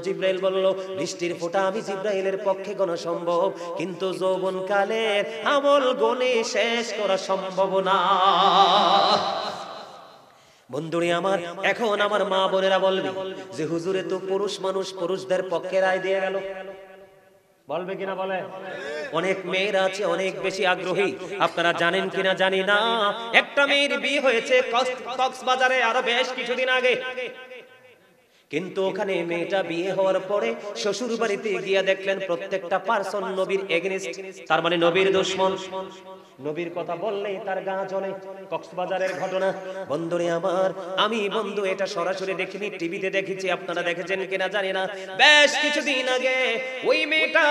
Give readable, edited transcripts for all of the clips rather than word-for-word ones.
জিব্রাইল বলল, বৃষ্টির ফোঁটা আমি জিব্রাইলের পক্ষে গোনা সম্ভব, কিন্তু যৌবনকালের আমল গনে শেষ করা সম্ভব না। বন্ধুরে আমার, এখন আমার মা বোনেরা বলবে যে হুজুরে তো পুরুষ মানুষ, পুরুষদের পক্ষে রায় দিয়ে গেল, বলবে কিনা বলে? অনেক মেয়েরা আছে অনেক বেশি আগ্রহী, আপনারা জানেন কিনা জানি না, একটা মেয়ের বিয়ে হয়েছে কক্সবাজারে আরো বেশ কিছুদিন আগে, কিন্তু ওখানে মেয়েটা বিয়ে হওয়ার পরে শ্বশুর বাড়িতে গিয়ে দেখলেন প্রত্যেকটা পারসন নবীর এগেইনস্ট, তার মানে নবীর দুশমন। নবীর কথা বললেই তার গা জ্বলে। কক্সবাজারের ঘটনা বন্ধুরে আমার, আমি বন্ধু এটা সরাসরি দেখিনি, টিভিতে দেখেছি, আপনারা দেখেছেন কিনা জানি না। বেশ কিছুদিন আগে ওই মেয়েটা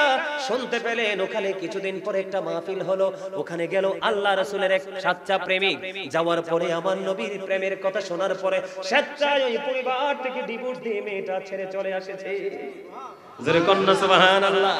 শুনতে পেলেন ওখানে কিছুদিন পরে একটা মাহফিল হলো, ওখানে গেল আল্লাহ রাসূলের এক সাচ্চা প্রেমিক, যাওয়ার পরে আমার নবীর প্রেমের কথা শোনার পরে স্বেচ্ছায় ওই পরিবার থেকে ডিভোর্স দিয়ে মেয়েটা ছেড়ে চলে আসছে। জোরে কন্না সুবহানাল্লাহ।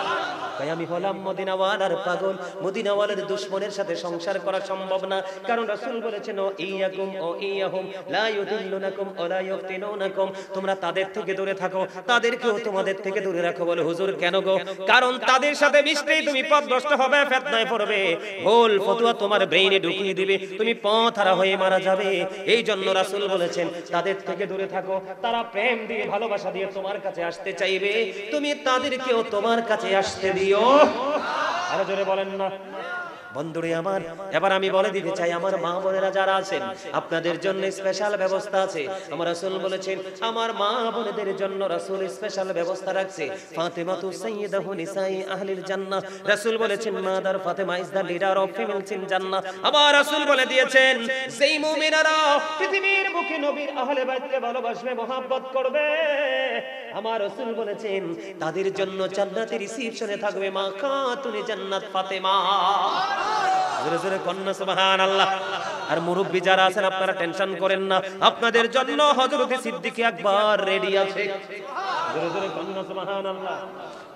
তাই আমি হলাম মদিনাওয়ালার পাগল, মদিনাওয়ালার দুশমনের সাথে সংসার করা সম্ভব না, কারণ রাসূল বলেছেন ও ইয়াকুম ও ইয়াহুম লা ইউদিল্লুনাকুম ওয়া লা ইফতিনুনাকুম, তোমরা তাদের থেকে দূরে থাকো, তাদেরকেও তোমাদের থেকে দূরে রাখো। বলে হুজুর কেন গো? কারণ তাদের সাথে মিশলেই তুমি পথভ্রষ্ট হবে, ফিতনায় পড়বে, ভুল ফতোয়া তোমার ব্রেইনে ঢুকিয়ে দিবে, তুমি পথহারা হয়ে মারা যাবে। এই জন্য রাসূল বলেছেন তাদের থেকে দূরে থাকো, তারা প্রেম দিয়ে ভালোবাসা দিয়ে তোমার কাছে আসতে চাইবে, তুমি তাদেরকেও তোমার কাছে আসতে দিও। আরো জোরে বলেন না। বন্ধুরে আমার, এবার আমি বলে দিতে চাই আমার মা বোনেরা যারা আছেন, আপনাদের জন্য স্পেশাল ব্যবস্থা আছে। আমার রাসূল বলেছেন আমার মা বোনেদের জন্য রাসূল স্পেশাল ব্যবস্থা রাখছে। ফাতেমাতু সাইয়্যিদাতু নিসাই আহলিল জান্নাহ, রাসূল বলেছেন mother Fatima is the leader of females in জান্নাহ। আমার রাসূল বলে দিয়েছেন যেই মুমিনারা পৃথিবীর বুকে নবীর আহলে বাইতকে ভালোবাসবে, মহব্বত করবে, আমার রাসূল বলেছেন তাদের জন্য জান্নাতের রিসিপশনে থাকবে মা খাতুনে জান্নাত ফাতেমা। জোরে জোরে কন্না সুবহানাল্লাহ। আর মুরব্বি যারা আছেন আপনারা টেনশন করেন না, আপনাদের জন্য হযরত সিদ্দিক আকবর রেডি আছে। জোরে জোরে কন্না সুবহানাল্লাহ।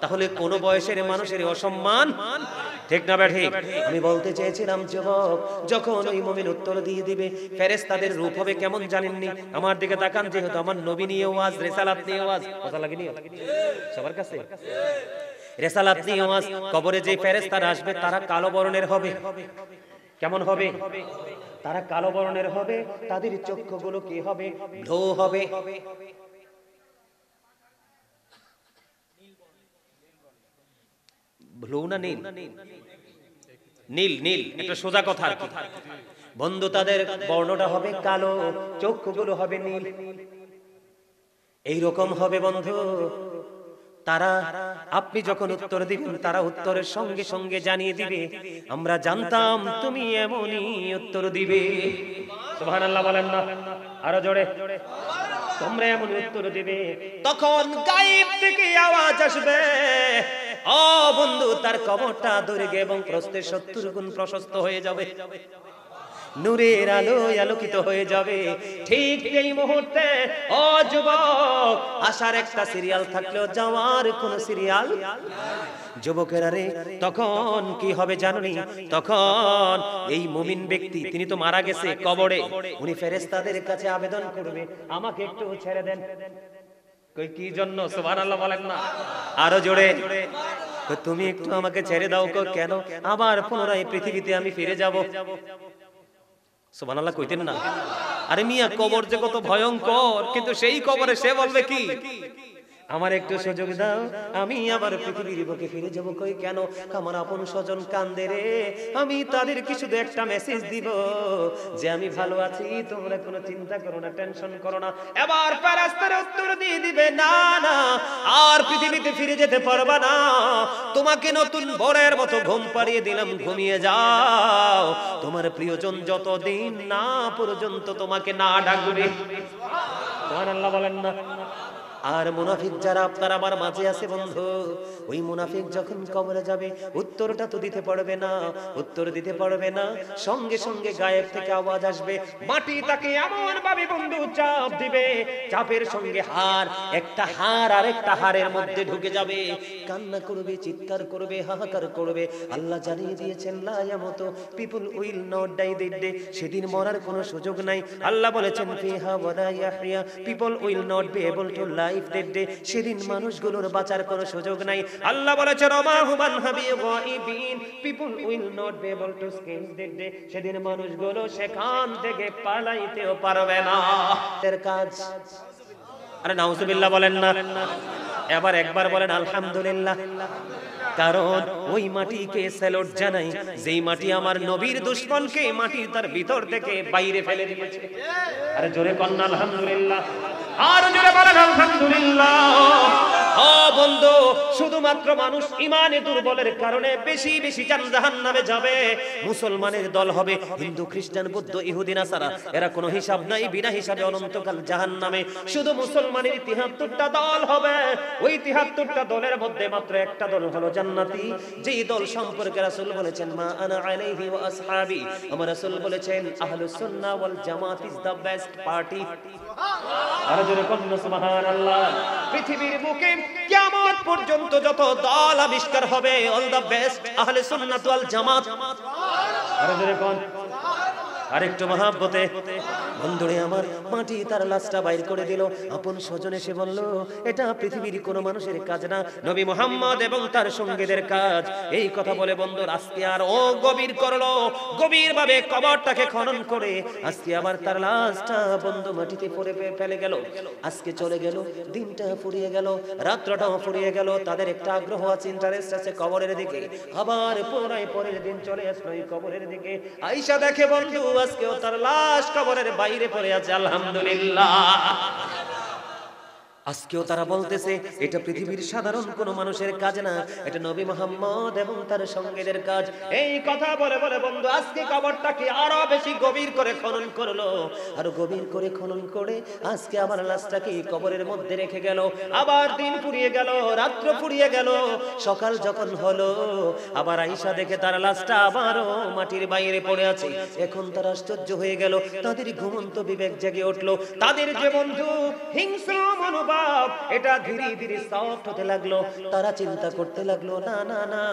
তাহলে কোন বয়সের মানুষের অসম্মান ঠিক না ঠিক? আমি বলতে চেয়েছিলাম যুবক, যখন ওই মুমিন উত্তর দিয়ে দিবে ফেরেশতাদের রূপ হবে কেমন জানেননি? আমার দিকে তাকান, যেহেতু আমার নবী নিয়ে ওয়াজ, রিসালাত নিয়ে ওয়াজ, কথা লাগেনি সবার কাছে? রিসালাত নিয়ে ওয়াজ, কবরে যে ফেরেশতারা আসবে তারা কালো বর্ণের হবে। কেমন হবে? তারা কালো বর্ণের হবে, তাদের চক্ষুগুলো কি হবে? ব্লু হবে। ব্লু না নীল? নীল, নীল, একটা সোজা কথা আর কি। বন্ধু তাদের বর্ণটা হবে কালো, চক্ষুগুলো হবে নীল। এইরকম হবে বন্ধু তারা। আপনি যখন উত্তর দিবেন তারা উত্তরের সঙ্গে সঙ্গে জানিয়ে দিবে আমরা জানতাম তুমি এমনই উত্তর দিবে। সুবহানাল্লাহ বলেন না আরো জোরে? তোমরা এমনই উত্তর দিবে। তখন গায়েব থেকে আওয়াজ আসবে, ও বন্ধু তার কবরটা দৈর্ঘ্য এবং প্রস্থে 70 গুণ প্রশস্ত হয়ে যাবে, নূরের আলোয় আলোকিত হয়ে যাবে। ঠিক এই মুহূর্তে ও যুবক, আসার একটা সিরিয়াল থাকলেও যাওয়ার কোন সিরিয়াল। যুবকেরা রে, তখন কি হবে জানোনি? তখন এই মুমিন ব্যক্তি তিনি তো মারা গেছে কবরে, উনি ফেরেশতাদের কাছে আবেদন করবে আমাকে একটু ছেড়ে দেন। কই কি জন্য? সুবহানাল্লাহ বলেন না আরো জোরে? তুমি একটু আমাকে ছেড়ে দাও। কেন? আবার পুনরায় পৃথিবীতে আমি ফিরে যাব। সুবহানাল্লাহ কইতেন না? আরে মিয়া, কবর যে কত ভয়ঙ্কর, কিন্তু সেই কবরে সে বলবে কি আমার একটু সুযোগ দাও, আমি আবার পৃথিবীর বুকে ফিরে যাব। কই কেন? আমার আপন স্বজন কান্দে রে, আমি তাদেরকে শুধু একটা মেসেজ দিব যে আমি ভালো আছি, তোমরা কোনো চিন্তা করো না, টেনশন করো না। এবার ফেরেশতারা উত্তর দিয়ে দিবে না না, আর পৃথিবীতে ফিরে যেতে পারবা না, তোমাকে নতুন বরের মতো ঘুম পাড়িয়ে দিলাম, ঘুমিয়ে যাও, তোমার প্রিয়জন যতদিন না পর্যন্ত তোমাকে না ডাকবে। সুবহানাল্লাহ বলেন না? আর মুনাফিক যারা আপনার আমার মাঝে আছে বন্ধু, ওই মুনাফিক যখন কবরে যাবে উত্তরটা তো দিতে পারবে না, উত্তর দিতে পারবে না, সঙ্গে সঙ্গে গায়েব থেকে আওয়াজ আসবে, মাটি তাকে এমন ভাবে বন্ধু চাপ দিবে, চাপের সঙ্গে হাড়, একটা হাড় আর একটা হাড়ের মধ্যে ঢুকে যাবে, কান্না করবে, চিৎকার করবে, হাহাকার করবে। আল্লাহ জানিয়ে দিয়েছেন লা ইয়ামুতু, people will not die that day, সেদিন মরার কোনো সুযোগ নাই। আল্লাহ বলেছেন ফিহা ওয়া লা ইয়াহইয়া, people will not be able to lie life that day, সেদিন মানুষগুলোর বাঁচার কোনো সুযোগ নাই। আল্লাহ বলেছেন ওমা হুমান হাবি গায়বিন, people will not be able to escape that day, সেদিন মানুষগুলো সেখান থেকে পালাইতেও পারবে না। এর কাজ, আরে নাউজুবিল্লাহ বলেন না, এবার একবার বলেন আলহামদুলিল্লাহ। কারণ ওই মাটিকে স্যালুট জানাই যেই মাটি আমার নবীর দুশমনকে মাটির তার ভিতর থেকে বাইরে ফেলে দিয়েছে। আরে জোরে কন্না আলহামদুলিল্লাহ, আর জোরে বলেন আলহামদুলিল্লাহ। ও বন্ধু, শুধুমাত্র মানুষ ইমানে দুর্বলের কারণে বেশি বেশি জাহান্নামে যাবে। মুসলমানের দল হবে হিন্দু, খ্রিস্টান, বৌদ্ধ, ইহুদি, নাসারা, এরা কোনো হিসাব নাই, বিনা হিসাবে অনন্তকাল জাহান্নামে। শুধু মুসলমানের ৭৩টা দল হবে, ওই ৭৩টা দলের মধ্যে মাত্র একটা দল হলো জান্নাতি, যেই দল সম্পর্কে রাসূল বলেছেন মা আনা আলাইহি ওয়া আসহাবি, আমার রাসূল বলেছেন আহলুস সুন্নাহ ওয়াল জামাত ইজ দ্য বেস্ট পার্টি। আর জোরে বলুন সুবহানাল্লাহ। পৃথিবীর বুকে কিয়ামত পর্যন্ত যত দল আবিষ্কার হবে, অল দ্য বেস্ট আহলে সুন্নাত ওয়াল জামাত। আর জোরে কোন আরেকটু মহাব্বতে বন্ধুরে আমার, মাটি তার লাশটা বাইর করে দিল। আপন স্বজন এসে বলল এটা পৃথিবীর কোনো মানুষের কাজ না, নবী মুহাম্মদ এবং তার সঙ্গীদের কাজ। এই কথা বলে বন্ধু আজকে আর ও গভীর করলো, গভীর ভাবে কবরটাকে খনন করে আজকে আবার তার লাশটা বন্ধু মাটিতে পড়ে ফেলে গেল। আজকে চলে গেল, দিনটা ফুরিয়ে গেল, রাত্রটাও ফুরিয়ে গেল। তাদের একটা আগ্রহ আছে, ইন্টারেস্ট আছে কবরের দিকে। আবার পুনরায় পরের দিন চলে আসলো এই কবরের দিকে। আয়েশা দেখে বন্ধু আজকেও তার লাশ কবরের বাইরে পড়ে আছে। আলহামদুলিল্লাহ। আজকেও তারা বলতেছে এটা পৃথিবীর সাধারণ কোনো মানুষের কাজ না, এটা নবী মুহাম্মদ এবং তার সঙ্গীদের কাজ। এই কথা বলে বলে বন্ধু আজকে কবরটাকে আরো বেশি গভীর করে খনন করলো, আরো গভীর করে খনন করে আজকে আবার লাশটাকে কবরের মধ্যে রেখে গেল। আবার দিন ফুরিয়ে গেল, রাত্র ফুরিয়ে গেল, সকাল যখন হলো আবার আয়েশা দেখে তার লাশটা আবারও মাটির বাইরে পড়ে আছে। এখন তার আশ্চর্য হয়ে গেল, তাদের ঘুমন্ত বিবেক জেগে উঠলো। তাদের যে বন্ধু হিংস্র মনোভাব, এটা ধীরে ধীরে সফট হতে লাগলো। তারা চিন্তা করতে লাগলো না না না,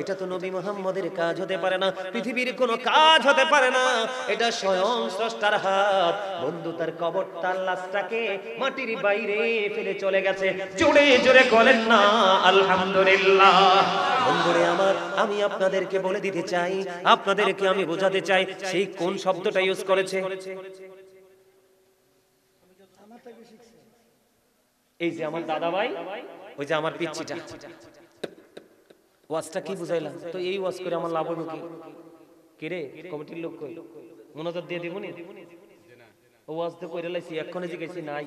এটা তো নবী মুহাম্মদের কাজ হতে পারে না, পৃথিবীর কোনো কাজ হতে পারে না, এটা স্বয়ং স্রষ্টার হাত। বন্ধু তার কবর, তার লাশটাকে মাটির বাইরে ফেলে চলে গেছে। জোরে জোরে বলেন না আলহামদুলিল্লাহ। বন্ধুরে আমার, আমি আপনাদেরকে বলে দিতে চাই, আপনাদেরকে আমি বোঝাতে চাই সেই কোন শব্দটা ইউজ করেছে। এই যে আমার দাদা ভাই, ওই যে আমার পিচ্চিটা, ওয়াজটা কি বুঝাইলাম তো? এই ওয়াজ করে আমার লাভ হইব কি? কে রে কমিটির লোক কই? মনোযোগ দিয়ে দিব নি? ও ওয়াজ তো কইরা লাইছি, এক্ষণে জিগাইছি নাই।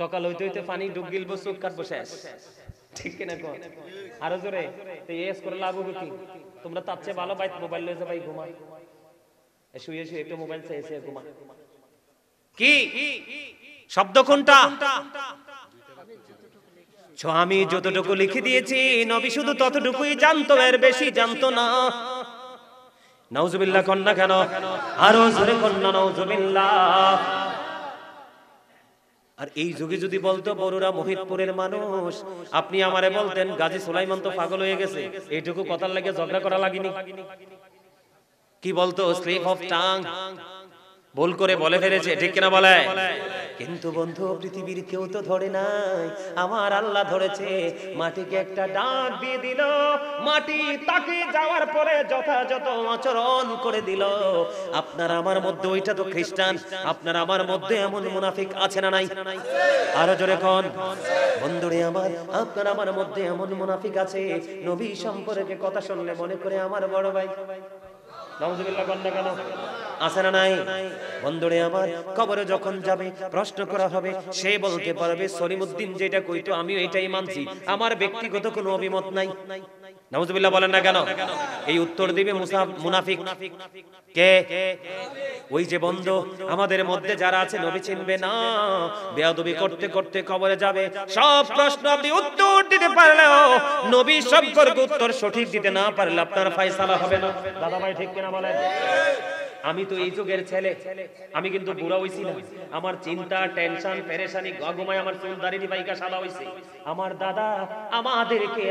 সকাল হইতে হইতে পানি ডুব গিলবো, চোখ কাটবো, শেষ। ঠিক কিনা কোন? আরো জোরে। তো এস করে লাভ হবে কি? তোমরা তার চেয়ে ভালো বাইত মোবাইল লয়ে যাবাই, ঘুমা, শুয়ে শুয়ে একটু মোবাইল চাইছে, ঘুমা। কি শব্দ কোনটা? আমি যতটুকু লিখে দিয়েছি নবী শুধু ততটুকুই জানতো, এর বেশি জানতো না। নাউজুবিল্লাহ কন্না কেন? আরো জোরে কন্না নাউজুবিল্লাহ। আর এই যুগে যদি বলতো বড়ুরা মহিদপুরের মানুষ, আপনি আমারে বলতেন গাজী সুলাইমান তো পাগল হয়ে গেছে, এইটুকু কথার লাগে ঝগড়া করা লাগেনি। কি বলতো? স্লিপ অফ টাং, ভুল করে বলে ফেলেছে, ঠিক কিনা বলে? কিন্তু বন্ধু পৃথিবীর কেউ তো ধরে নাই, আমার আল্লাহ ধরেছে। মাটিকে একটা ডাক দিয়ে দিল, মাটি তাকে যাওয়ার পরে যথাযথ আচরণ করে দিল। আপনার আমার মধ্যে, ওইটা তো খ্রিস্টান, আপনার আমার মধ্যে এমন মুনাফিক আছে না নাই? আরো জোরে কোন বন্ধুরে আমার, আপনার আমার মধ্যে এমন মুনাফিক আছে, নবী সম্পর্কে কথা শুনলে মনে করে আমার বড় ভাই। নাউজুবিল্লাহ কন্না কেন? আছে না নাই? বন্ধুরে আমার, কবরে যখন যাবে প্রশ্ন করা হবে, সে বলতে পারবে সলিমউদ্দিন যেটা কইতো আমিও এটাই মানছি, আমার ব্যক্তিগত কোনো অভিমত নাই। নাউজুবিল্লাহ বলেন না কেন? এই উত্তর দিবে মুনাফিক। কে? ওই যে বন্ধু আমাদের মধ্যে যারা আছে নবী চিনবে না, বেয়াদবি করতে করতে কবরে যাবে। সব প্রশ্ন আপনি উত্তর দিতে পারলেও নবী সম্পর্কে উত্তর সঠিক দিতে না পারলে আপনার ফয়সালা হবে না। দাদা ভাই ঠিক কিনা বলেন? আমি তো এই যুগের ছেলে, আমি কিন্তু বুড়া হইছি না। আমার চিন্তা, টেনশন, পেরেশানি, গগমায় আমার চুল দাড়ি পাইকা সাদা হইছে। আমার দাদা আমাদেরকে,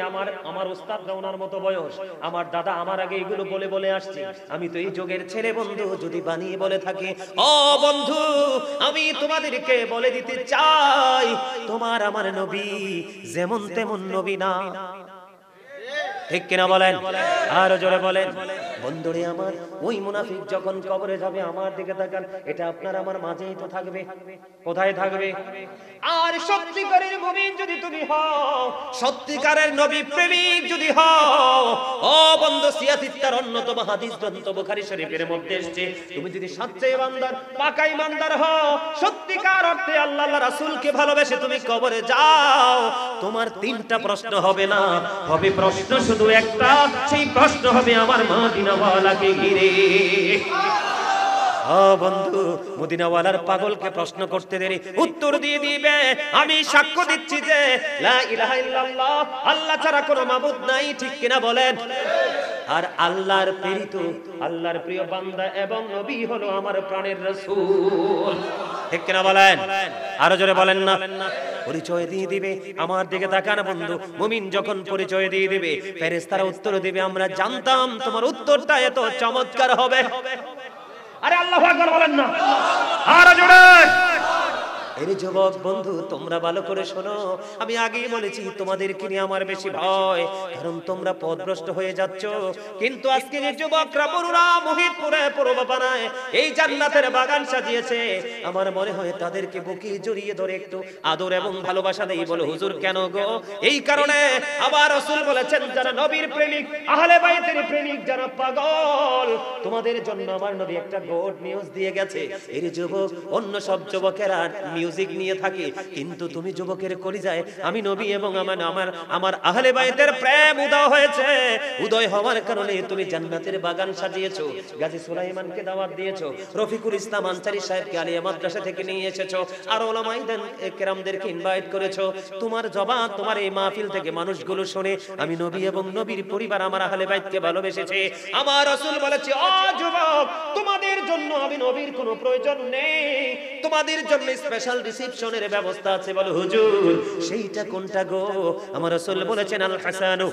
আমার ওস্তাদরা ওনার মতো বয়স, আমার দাদা আমার আগে এগুলো বলে বলে আসছে। আমি তো এই যুগের ছেলে বন্ধু, যদি বানিয়ে বলে থাকে, ও বন্ধু আমি তোমাদেরকে বলে দিতে চাই, তোমার আমার নবী যেমন তেমন নবী না। ঠিক কিনা বলেন? আরো জোরে বলেন। বন্ধুরে আমার, ওই মুনাফিক যখন কবরে যাবে আমার দিকে তাকান, এটা আপনার আমার মাঝেই তো থাকবে। কোথায় থাকবে? আর সত্যিকারের মুমিন যদি তুমি হও, সত্যিকারের নবী প্রেমিক যদি হও, ও বন্ধু সিয়াসিত্তার অন্যতম হাদিস গ্রন্থ বুখারী শরীফের মধ্যে এসেছে, তুমি যদি সচ্চা ইমানদার, পাকা ইমানদার হও, সত্যিকার অর্থে আল্লাহ রাসূলকে ভালোবেসে তুমি কবরে যাও, তোমার তিনটা প্রশ্ন হবে না, হবে প্রশ্ন শুধু একটা। সেই প্রশ্ন হবে আমার মদিনাওয়ালাকে ঘিরে। ও বন্ধু, মদিনাওয়ালার পাগলকে প্রশ্ন করতে দেরি, উত্তর দিয়ে দিবে, আমি সাক্ষ্য দিচ্ছি যে লা ইলাহা ইল্লাল্লাহ, আল্লাহ ছাড়া কোনো মাবুদ নাই। ঠিক কিনা বলেন? আর আল্লাহর প্রেরিত, আল্লাহর প্রিয় বান্দা এবং নবী হলো আমার প্রাণের রাসূল। ঠিক কিনা বলেন? আরো জোরে বলেন না। পরিচয় দিয়ে দিবে, আমার দিকে তাকান বন্ধু, মুমিন যখন পরিচয় দিয়ে দিবে, ফেরেশতারা উত্তর দিবে, আমরা জানতাম তোমার উত্তরটা এত চমৎকার হবে। আরে আল্লাহু আকবার বলেন না, আরো জোরে। এর যুবক বন্ধু তোমরা ভালো করে শোনো, আমি আগেই বলেছি তোমাদেরকে নিয়ে আমার বেশি ভয়, কারণ তোমরা পথভ্রষ্ট হয়ে যাচ্ছ। কিন্তু আজকে যে যুবকরা বড়রা মোহিতপুরে পূর্বপাড়ায় এই জান্নাতের বাগান সাজিয়েছে, আমার মনে হয় তাদেরকে বুকে জড়িয়ে ধরে একটু আদর এবং ভালোবাসা দেই। বলো হুজুর কেন গো? এই কারণে আবার রাসূল বলেছেন, যারা নবীর প্রেমিক, আহলে বাইতের প্রেমিক, যারা পাগল, তোমাদের জন্য আমার নবী একটা গুড নিউজ দিয়ে গেছে। এর যুবক, অন্য সব যুবকেরা মিউজিক নিয়ে থাকে, কিন্তু তুমি যুবকের কলিজায় আমি নবী এবং আমার আহলে বাইতের প্রেম উদয় হয়েছে। উদয় হওয়ার কারণে তুমি জান্নাতের বাগান সাজিয়েছো, গাজী সুলাইমানকে দাওয়াত দিয়েছো, রফিকুল ইসলাম আনসারী সাহেবকে আলিয়া মাদ্রাসা থেকে নিয়ে এসেছো, আর উলামায়ে কেরামদেরকে ইনভাইট করেছো। তোমার জবান, তোমার এই মাহফিল থেকে মানুষগুলো শুনে আমি নবী এবং নবীর পরিবার, আমার আহলে বাইতকে ভালোবেসেছে। আমার রাসূল বলেছে, ও যুবক, তোমাদের জন্য আমি নবীর কোনো প্রয়োজন নেই, তোমাদের জন্য স্পেশাল রিসেপশনের ব্যবস্থা আছে। বলো হুজুর সেইটা কোনটা গো? আমার রাসূল বলেছেন, আল হাসানু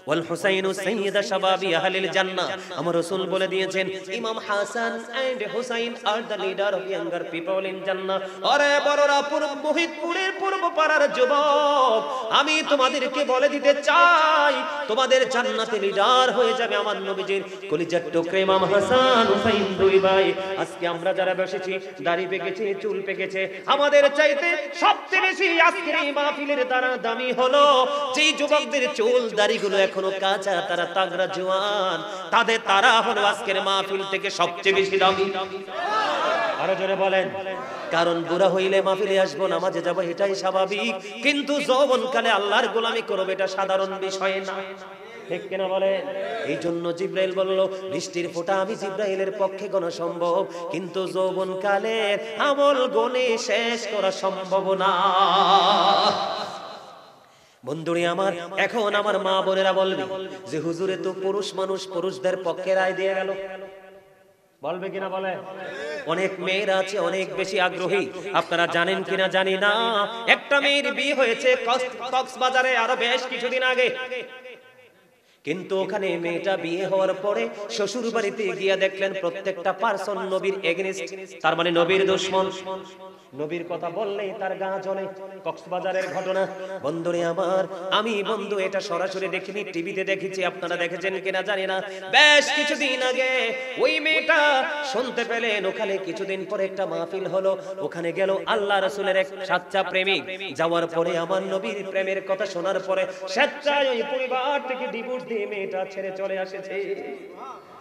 ওয়াল হুসাইনু সাইয়্যিদা শাবাবি আহলিল জান্নাহ। আমার রাসূল বলে দিয়েছেন, Imam Hasan and Hussain are the leader of younger people in Jannah. আরে বড়রা, মোহিতপুরের পূর্ব পাড়ার যুবক, আমি তোমাদেরকে বলে দিতে চাই, তোমাদের জান্নাতে লিডার হয়ে যাবে আমার নবীজির কলিজার টুকরা ইমাম হাসান হুসাইন দুই ভাই। আজকে আমরা যারা বসেছি, দাড়ি পেকেছে, চুল পেকেছে, আমাদের চাইতে সবচেয়ে বেশি আজকের এই মাহফিলের দ্বারা দামি হলো যেই যুবকদের চুল দাড়িগুলো এখনো কাঁচা, তারা তাগড়া জওয়ান, তারা হলো আজকের মাহফিল থেকে সবচেয়ে বেশি দামি। আরো জোরে বলেন। কারণ বুড়া হইলে মাহফিলে আসবো, নামাজে যাবো, এটাই স্বাভাবিক, কিন্তু যৌবনকালে আল্লাহর গোলামি করবো, এটা সাধারণ বিষয় না। ঠিক কিনা বলেন? এই জন্য জিব্রাইল বলল, বৃষ্টির ফোঁটা আমি জিব্রাইলের পক্ষে গোনা সম্ভব, কিন্তু যৌবনকালের আমল গনে শেষ করা সম্ভব না। বন্ধুরে আমার, এখন আমার মা বোনেরা বলবে যে হুজুরে তো পুরুষ মানুষ, পুরুষদের পক্ষে রায় দিয়ে গেল। বলবে কিনা বলে? অনেক মেয়েরা আছে অনেক বেশি আগ্রহী, আপনারা জানেন কিনা জানি না, একটা মেয়ের বিয়ে হয়েছে কক্সবাজারে আরো বেশ কিছুদিন আগে, কিন্তু ওখানে মেয়েটা বিয়ে হওয়ার পরে শ্বশুর বাড়িতে গিয়ে দেখলেন প্রত্যেকটা পারসন নবীর এগেইনস্ট, তার মানে নবীর দুশমন। নবীর কথা বললেই তার গা জ্বলে। কক্সবাজারের ঘটনা বন্ধুরে আমার, আমি বন্ধু এটা সরাসরি দেখিনি, টিভিতে দেখেছি, আপনারা দেখেছেন কিনা জানি না। বেশ কিছুদিন আগে ওই মেয়েটা শুনতে পেলেন ওখানে কিছুদিন পরে একটা মাহফিল হলো, ওখানে গেল আল্লাহ রাসূলের এক সাচ্চা প্রেমিক। যাওয়ার পরে আমার নবীর প্রেমের কথা শোনার পরে স্বেচ্ছায় ওই পরিবার থেকে ডিভোর্স দিয়ে মেয়েটা ছেড়ে চলে আসছে।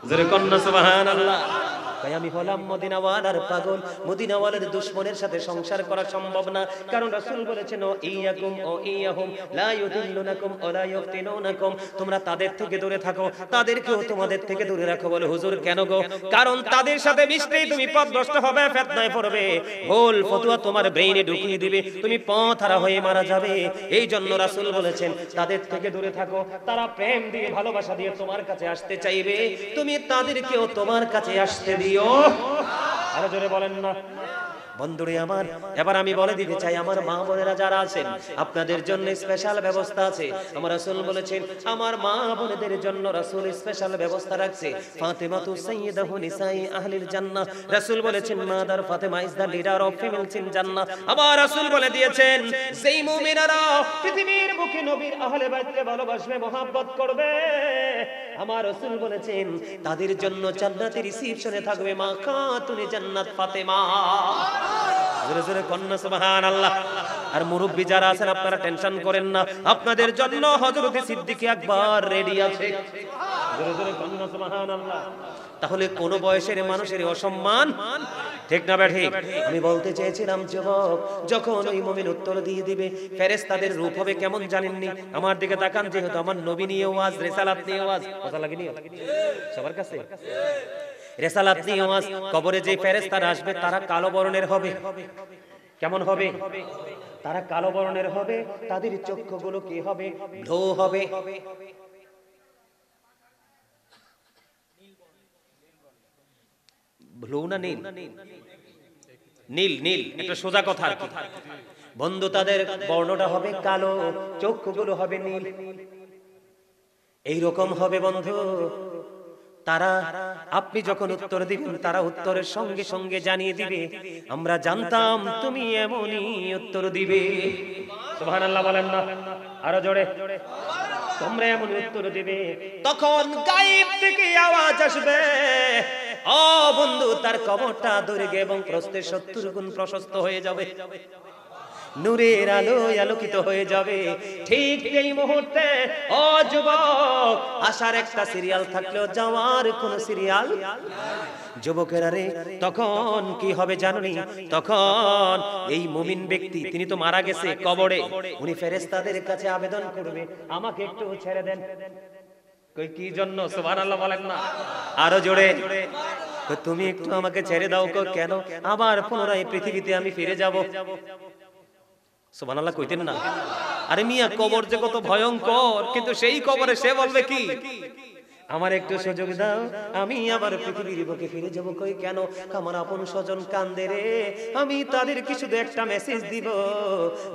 জোরে কন্না সুবহানাল্লাহ। তাই আমি হলাম মদিনাওয়ালার পাগল, মদিনাওয়ালার দুশমনের সাথে সংসার করা সম্ভব না, কারণ রাসূল বলেছেন, ও ইয়াকুম ও ইয়াহুম লা ইউদিল্লুনাকুম ওয়া লা ইফতিনুনাকুম, তোমরা তাদের থেকে দূরে থাকো, তাদেরকেও তোমাদের থেকে দূরে রাখো। বলে হুজুর কেন গো? কারণ তাদের সাথে মিশতেই তুমি পথভ্রষ্ট হবে, ফিতনায় পড়বে, ভুল ফতোয়া তোমার ব্রেইনে ঢুকিয়ে দিবে, তুমি পথহারা হয়ে মারা যাবে। এই জন্য রাসূল বলেছেন তাদের থেকে দূরে থাকো। তারা প্রেম দিয়ে, ভালোবাসা দিয়ে তোমার কাছে আসতে চাইবে, তুমি তাদেরকেও তোমার কাছে আসতে দিও। দিও। আরো জোরে বলেন না। বন্ধুরে আমার, এবার আমি বলে দিতে চাই আমার মা বোনেরা যারা আছেন আপনাদের জন্য স্পেশাল ব্যবস্থা আছে। আমার রাসূল বলেছেন আমার মা বোনদের জন্য রাসূল স্পেশাল ব্যবস্থা রাখছে। ফাতেমাতু সাইয়্যিদাতু নিসাই আহলিল জান্নাহ, রাসূল বলেছেন mother Fatima is the leader of females in Jannah. আবার রাসূল বলে দিয়েছেন যেই মুমিনারা পৃথিবীর বুকে নবীর আহলে বাইতকে ভালোবাসবে মহব্বত করবে, আমার রাসূল বলেছেন তাদের জন্য জান্নাতের রিসিপশনে থাকবে মা খাতুনে জান্নাত ফাতেমা। জোরে জোরে কন্না সুবহানাল্লাহ। আর মুরব্বি যারা আছেন আপনারা টেনশন করেন না, আপনাদের জন্য হযরত সিদ্দিক আকবর রেডি আছে। জোরে জোরে কন্না সুবহানাল্লাহ। তাহলে কোন বয়সের মানুষের অসম্মান ঠিক না ব্যাঠি? আমি বলতে চেয়েছিলাম যুবক, যখন ওই মুমিন উত্তর দিয়ে দিবে ফেরেশতাদের রূপ হবে কেমন জানেননি? আমার দিকে তাকান, যেহেতু আমার নবী নিয়ে ওয়াজ, রিসালাত নিয়ে ওয়াজ, কথা লাগেনি সবার কাছে? রিসালাত নিয়ে ওয়াজ। কবরে যে ফেরেশতারা আসবে তারা কালো বর্ণের হবে। কেমন হবে? তারা কালো বর্ণের হবে। তাদের চক্ষুগুলো কি হবে? ব্লু হবে। ব্লু না নীল? নীল, নীল। একটা সোজা কথা আর কি বন্ধু, তাদের বর্ণটা হবে কালো, চক্ষুগুলো হবে নীল। এইরকম হবে বন্ধু। তারা আপনি যখন উত্তর দিবেন তারা উত্তরের সঙ্গে সঙ্গে জানিয়ে দিবে আমরা জানতাম তুমি এমনই উত্তর দিবে। সুবহানাল্লাহ বলেন না আরো জোরে, তোমরা এমনই উত্তর দিবে। তখন গায়েব থেকে আওয়াজ আসবে, ও বন্ধু তার কবরটা দৈর্ঘ্য এবং প্রস্থে 70 গুণ প্রশস্ত হয়ে যাবে, নূরের আলোয় আলোকিত হয়ে যাবে। ঠিক এই মুহূর্তে ও যুবক, আসার একটা সিরিয়াল থাকলেও যাওয়ার কোন সিরিয়াল। যুবকেরা রে, তখন কি হবে জানোনি? তখন এই মুমিন ব্যক্তি তিনি তো মারা গেছে কবরে, উনি ফেরেশতাদের কাছে আবেদন করবে আমাকে একটু ছেড়ে দেন। কই কি জন্য? সুবহানাল্লাহ বলেন না আরো জোরে। তুমি একটু আমাকে ছেড়ে দাও। কেন? আবার পুনরায় পৃথিবীতে আমি ফিরে যাব। সুবহানাল্লাহ কইতেন না? আরে মিয়া, কবর যে কত ভয়ঙ্কর, কিন্তু সেই কবরে সে বলবে কি আমার একটু সুযোগ দাও, আমি আবার পৃথিবীর বুকে ফিরে যাব। কই কেন? আমার আপন স্বজন কান্দে রে, আমি তাদেরকে শুধু একটা মেসেজ দিব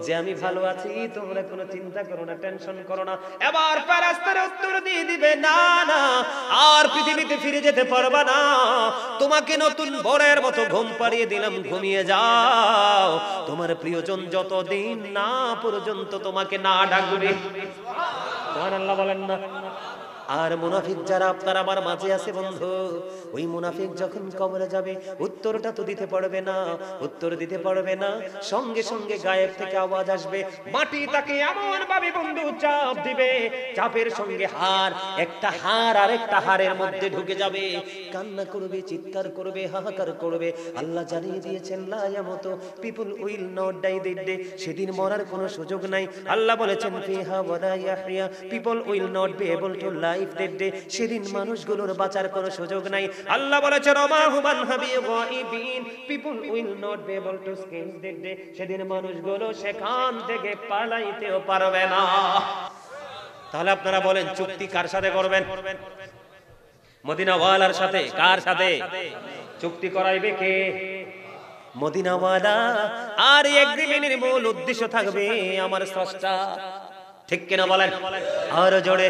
যে আমি ভালো আছি, তোমরা কোনো চিন্তা করো না, টেনশন করো না। এবার ফেরেশতারা উত্তর দিয়ে দিবে না না, আর পৃথিবীতে ফিরে যেতে পারবা না, তোমাকে নতুন ভোরের মতো ঘুম পাড়িয়ে দিলাম, ঘুমিয়ে যাও। তোমার প্রিয়জন যতদিন না পর্যন্ত তোমাকে না ডাকবে। সুবহানাল্লাহ বলেন না। আর মুনাফিক যারা আপনার আমার মাঝে আছে বন্ধু, ওই মুনাফিক যখন কবরে যাবে উত্তরটা তো দিতে পারবে না, উত্তর দিতে পারবে না। সঙ্গে সঙ্গে গায়েব থেকে আওয়াজ আসবে, মাটি তাকে এমন ভাবে বন্ধু চাপ দিবে, চাপের সঙ্গে হার, একটা হার আর একটা হারের মধ্যে ঢুকে যাবে, কান্না করবে, চিৎকার করবে, হাহাকার করবে। আল্লাহ জানিয়ে দিয়েছেন লা ইয়ামুতু, people will not die that day, সেদিন মরার কোনো সুযোগ নাই। আল্লাহ বলেছেন ফিহা ওয়ালা ইয়াহইয়া, people will not be able to life that day, সেদিন মানুষগুলোর বাঁচার কোনো সুযোগ নাই। আল্লাহ বলেছেন ওমা হুমান হাবি গায়বিন, people will not be able to escape that day, সেদিন মানুষগুলো সেখান থেকে পালাইতেও পারবে না। তাহলে আপনারা বলেন চুক্তি কার সাথে করবেন? মদিনাওয়ালার সাথে। কার সাথে চুক্তি করাইবে? কে? মদিনাওয়ালা। আর এই এগ্রিমেন্টের মূল উদ্দেশ্য থাকবে আমার স্রষ্টা। ঠিক কিনা বলেন আরো জোরে।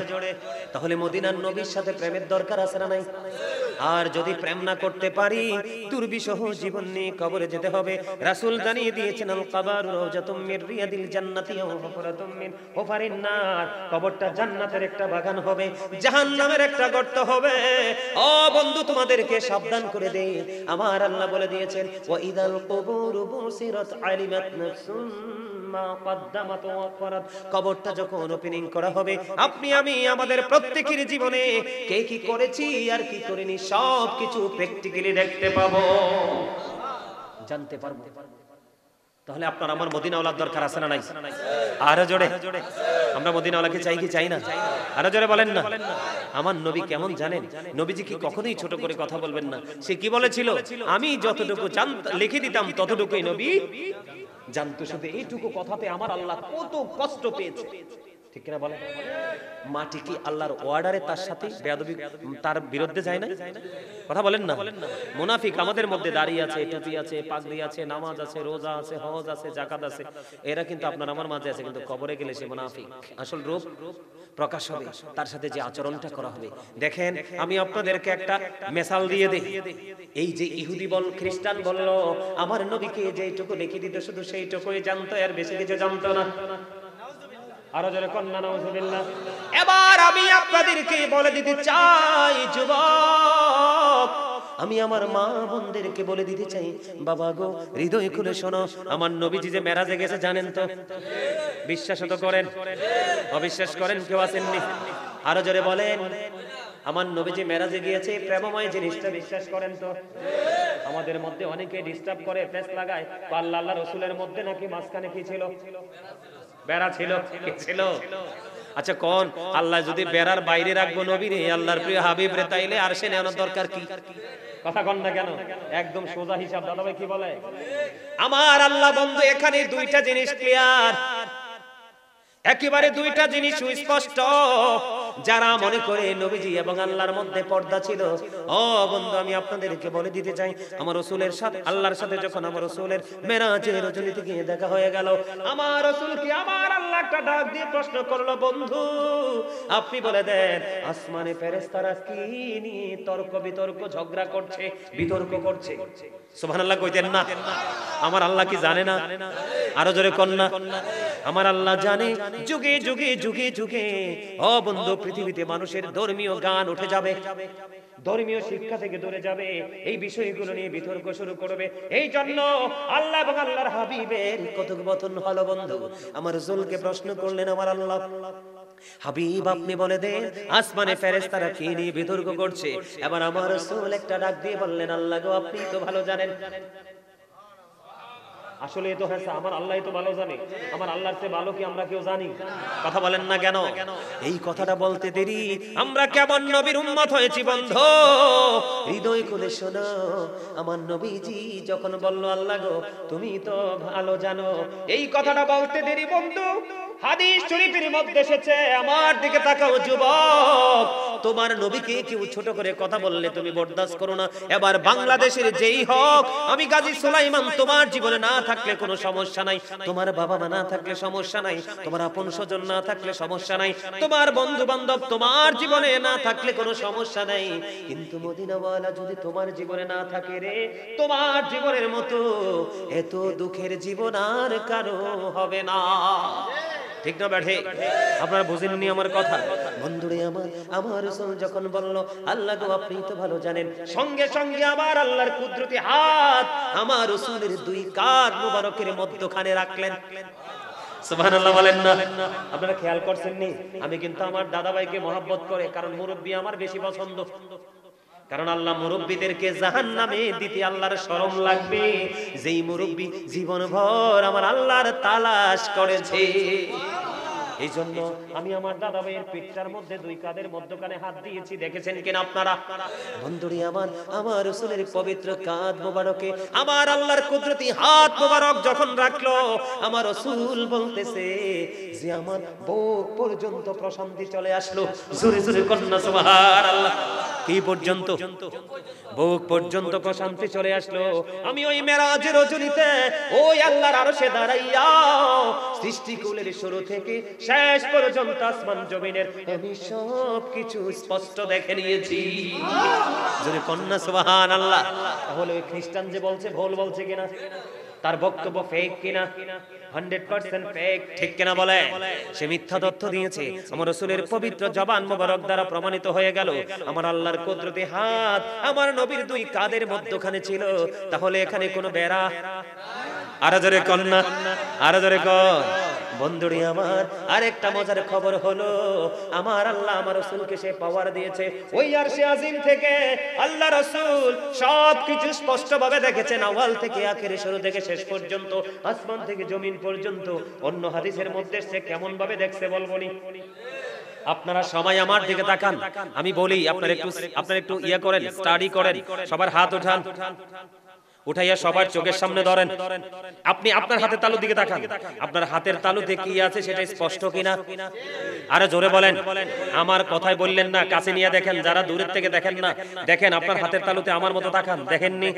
তাহলে মদিনার নবীর সাথে প্রেমের দরকার আছে না নাই? আর যদি প্রেম না করতে পারি দুর্বিষহ জীবন নিয়ে কবরে যেতে হবে। রাসূল জানিয়ে দিয়েছেন আল কবর রাওজাতুম মির রিয়াদিল জান্নাতি ওয়া হুফরাতুম মিন হুফারিন নার, কবরটা জান্নাতের একটা বাগান হবে, জাহান্নামের একটা গর্ত হবে। ও বন্ধু, তোমাদেরকে সাবধান করে দেই, আমার আল্লাহ বলে দিয়েছেন ওয়া ইদাল কুবুর বুসিরাত আলিমাত নাফসুম মা কদ্দামাত ওয়া আখরাত, কবরটা যখন ওপেনিং করা হবে আপনি আমি আমাদের প্রত্যেকের জীবনে কে কি করেছি আর কি করিনি সব কিছু প্র্যাকটিক্যালি দেখতে পাবো, জানতে পারবো। তাহলে আপনার আমার মদিনাওয়ালার দরকার আছে না নাই? আরো জোরে। আমরা মদিনাওয়ালাকে চাই কি চাই না? আরো জোরে বলেন না। আমার নবী কেমন জানেন? নবীজি কি কখনোই ছোট করে কথা বলবেন না। সে কি বলেছিল? আমি যতটুকু লিখে দিতাম ততটুকুই নবী জানতো। শুধু এইটুকু কথাতে আমার আল্লাহ কত কষ্ট পেয়েছে। ঠিক কিনা বলে? মাটি কি আল্লাহর অর্ডারে তার সাথে বেয়াদবি তার বিরুদ্ধে যায় না? কথা বলেন না। মুনাফিক আমাদের মধ্যে দাড়ি আছে, টুপি আছে, পাগড়ি আছে, নামাজ আছে, রোজা আছে, হজ আছে, যাকাত আছে, এরা কিন্তু আপনার আমার মাঝে আছে, কিন্তু কবরে গেলে সে মুনাফিক। আসল রূপ প্রকাশ হবে, তার সাথে যে আচরণটা করা হবে। দেখেন আমি আপনাদেরকে একটা মিসাল দিয়ে দেই। এই যে ইহুদি বল খ্রিস্টান বলল আমার নবীকে যেইটুকু লিখে দিত শুধু সেইটুকুই জানতো, আর বেশি কিছু জানতো না। আরো জোরে কন্যা নাউজুবিল্লাহ। এবার আমি আপনাদেরকে বলে দিতে চাই যুবক, আমি আমার মা বোনদেরকে বলে দিতে চাই, বাবা গো হৃদয় খুলে শোনো, আমার নবীজি যে মেরাজে গেছে জানেন তো? বিশ্বাস তো করেন, অবিশ্বাস করেন কেউ আসেননি? আরো জোরে বলেন, আমার নবীজি মেরাজে গিয়েছে, প্রেমময় জিনিসটা বিশ্বাস করেন তো? আমাদের মধ্যে অনেকে ডিস্টার্ব করে, পেছ লাগায়, আল্লাহ আল্লাহ রাসূলের মধ্যে নাকি মাঝখানে কি ছিল? বেড়া ছিল। কি ছিল? আচ্ছা কোন আল্লাহ যদি বেড়ার বাইরে রাখবো নবীরে, আল্লাহর প্রিয় হাবিব রে, তাইলে আর সে নেওয়ার দরকার কি? কথা কন না কেন? একদম সোজা হিসাব। দাদা ভাই কি বলে? আমার আল্লাহ বন্ধু এখানে দুইটা জিনিস ক্লিয়ার, একেবারে দুইটা জিনিস সুস্পষ্ট। যারা মনে করে নবীজি এবং আল্লাহর মধ্যে পর্দা ছিল, ও বন্ধু আমি আপনাদেরকে বলে দিতে চাই, আমার রাসূলের সাথে আল্লাহর সাথে যখন আমার রাসূলের মেরাজের রজনীতে গিয়ে দেখা হয়ে গেল, আমার রাসূল কি আমার আল্লাহ একটা ডাক দিয়ে প্রশ্ন করলো, বন্ধু আপনি বলে দেন আসমানে ফেরেশতারা কি নিয়ে তর্ক বিতর্ক ঝগড়া করছে, বিতর্ক করছে? সুবহানাল্লাহ কইতেন না? আমার আল্লাহ কি জানে না? আরো জোরে কন্যা, আমার আল্লাহ জানে। যুগে যুগে যুগে যুগে ও বন্ধু পৃথিবীতে মানুষের ধর্মীয় গান উঠে যাবে, ধর্মীয় শিক্ষা থেকে দূরে যাবে, এই বিষয়গুলো নিয়ে বিতর্ক শুরু করবে। এই জন্য আল্লাহ এবং আল্লাহর হাবিবের কথোপকথন হলো বন্ধু। আমার রাসূলকে প্রশ্ন করলেন আমার আল্লাহ, হাবিব আপনি বলে দেন আসমানে ফেরেশতারা কি নিয়ে বিতর্ক করছে? এবার আমার রাসূল একটা ডাক দিয়ে বললেন, আল্লাহ গো আপনি তো ভালো জানেন। আসলে তো হ্যাঁ, আমার আল্লাহই তো ভালো জানে, আমার আল্লাহর চেয়ে ভালো কি আমরা কেউ জানি? কথা বলেন না কেন? এই কথাটা বলতে দেরি আমরা কেমন নবীর উম্মত হয়েছি বন্ধু। হৃদয় খুলে শোনো, আমার নবীজি যখন বলল আল্লাহ গো তুমি তো ভালো জানো, এই কথাটা বলতে দেরি বন্ধু হাদিস শরীফের মধ্যে এসেছে, আমার দিকে তাকাও যুবক, তোমার নবীকে কেউ ছোট করে কথা বললে তুমি বরদাস্ত করো না। এবার বাংলাদেশের যেই হোক, আমি গাজী সুলাইমান, তোমার জীবনে না থাকলে কোনো সমস্যা নাই, তোমার বাবা মা না থাকলে সমস্যা নাই, তোমার আপন স্বজন না থাকলে সমস্যা নাই, তোমার বন্ধু বান্ধব তোমার জীবনে না থাকলে কোনো সমস্যা নাই, কিন্তু মদিনাওয়ালা যদি তোমার জীবনে না থাকে রে, তোমার জীবনের মতো এত দুঃখের জীবন আর কারো হবে না। ঠিক না ব্যাঠে? আপনারা বুঝেননি আমার কথা? বন্ধুরে আমার রাসূল যখন বলল আল্লাহ গো আপনি তো ভালো জানেন, সঙ্গে সঙ্গে আমার আল্লাহর কুদরতি হাত আমার রাসূলের দুই কাঁধ মোবারকের মধ্যখানে রাখলেন। সুবহানাল্লাহ বলেন না? আপনারা খেয়াল করছেন নি? আমি কিন্তু আমার দাদা ভাইকে মহব্বত করে, কারণ মুরব্বি আমার বেশি পছন্দ। কারণ আল্লাহ মুরব্বীদেরকে জাহান্নামে দিতে আল্লাহর শরম লাগবে, যেই মুরব্বী জীবনভর আমার আল্লাহর তালাশ করেছে। এই জন্য আমি আমার দাদা ভাইয়ের পিঠটার মধ্যে দুই কাঁধের মধ্যখানে হাত দিয়েছি, দেখেছেন কিনা আপনারা? বন্ধুরি আমার রাসূলের পবিত্র কাঁধ মোবারকে আমার আল্লাহর কুদরতি হাত মোবারক যখন রাখলো, আমার রাসূল বলতেছে যে আমার বুক পর্যন্ত প্রশান্তি চলে আসলো। জোরে জোরে কন্যা সুবহানাল্লাহ। কি পর্যন্ত? বুক পর্যন্ত প্রশান্তি চলে আসলো। আমি ওই মেরাজের রজনীতে ওই আল্লাহর আরশে দাঁড়াইয়া সৃষ্টিকুলের শুরু থেকে শেষ পর্যন্ত আসমান জমিনের আমি সব কিছু স্পষ্ট দেখে নিয়েছি। যদি কন্যা সুবহানাল্লাহ। তাহলে ওই খ্রিস্টান যে বলছে ভুল বলছে কিনা? তার বক্তব্য ফেক কিনা? 100% ফেক, ঠিক কিনা বলে? সে মিথ্যা তথ্য দিয়েছে। আমার রাসূলের পবিত্র জবান মোবারক দ্বারা প্রমাণিত হয়ে গেল আমার আল্লাহর কুদরতি হাত আমার নবীর দুই কাঁধের মধ্যখানে ছিল। তাহলে এখানে কোনো বেড়া? আরো জোরে কন্যা, আরো জোরে কর। বন্ধুরি আমার আরেকটা মজার খবর হলো, আমার আল্লাহ আমার রাসূলকে সে পাওয়ার দিয়েছে, ওই আরশে আজিম থেকে আল্লাহ রাসূল সবকিছু স্পষ্টভাবে দেখেছেন, আওয়াল থেকে আখেরে, শুরু থেকে শেষ পর্যন্ত, আসমান থেকে জমিন পর্যন্ত। অন্য হাদিসের মধ্যে সে কেমন ভাবে দেখছে বলবনি? আপনারা সবাই আমার দিকে তাকান, আমি বলি আপনারা একটু ইয়া করেন, স্টাডি করেন, সবার হাত ওঠান। উঠাইয়া সবার চোখের সামনে ধরেন। আপনি আপনার হাতের তালুর দিকে তাকান, আপনার হাতের তালুতে কি আছে সেটা স্পষ্ট কিনা? আরে জোরে বলেন। আমার কথাই বললেন না, কাছে নিয়ে দেখেন, যারা দূরের থেকে দেখেন না, দেখেন আপনার হাতের তালুতে আমার মতো তাকান, দেখেননি?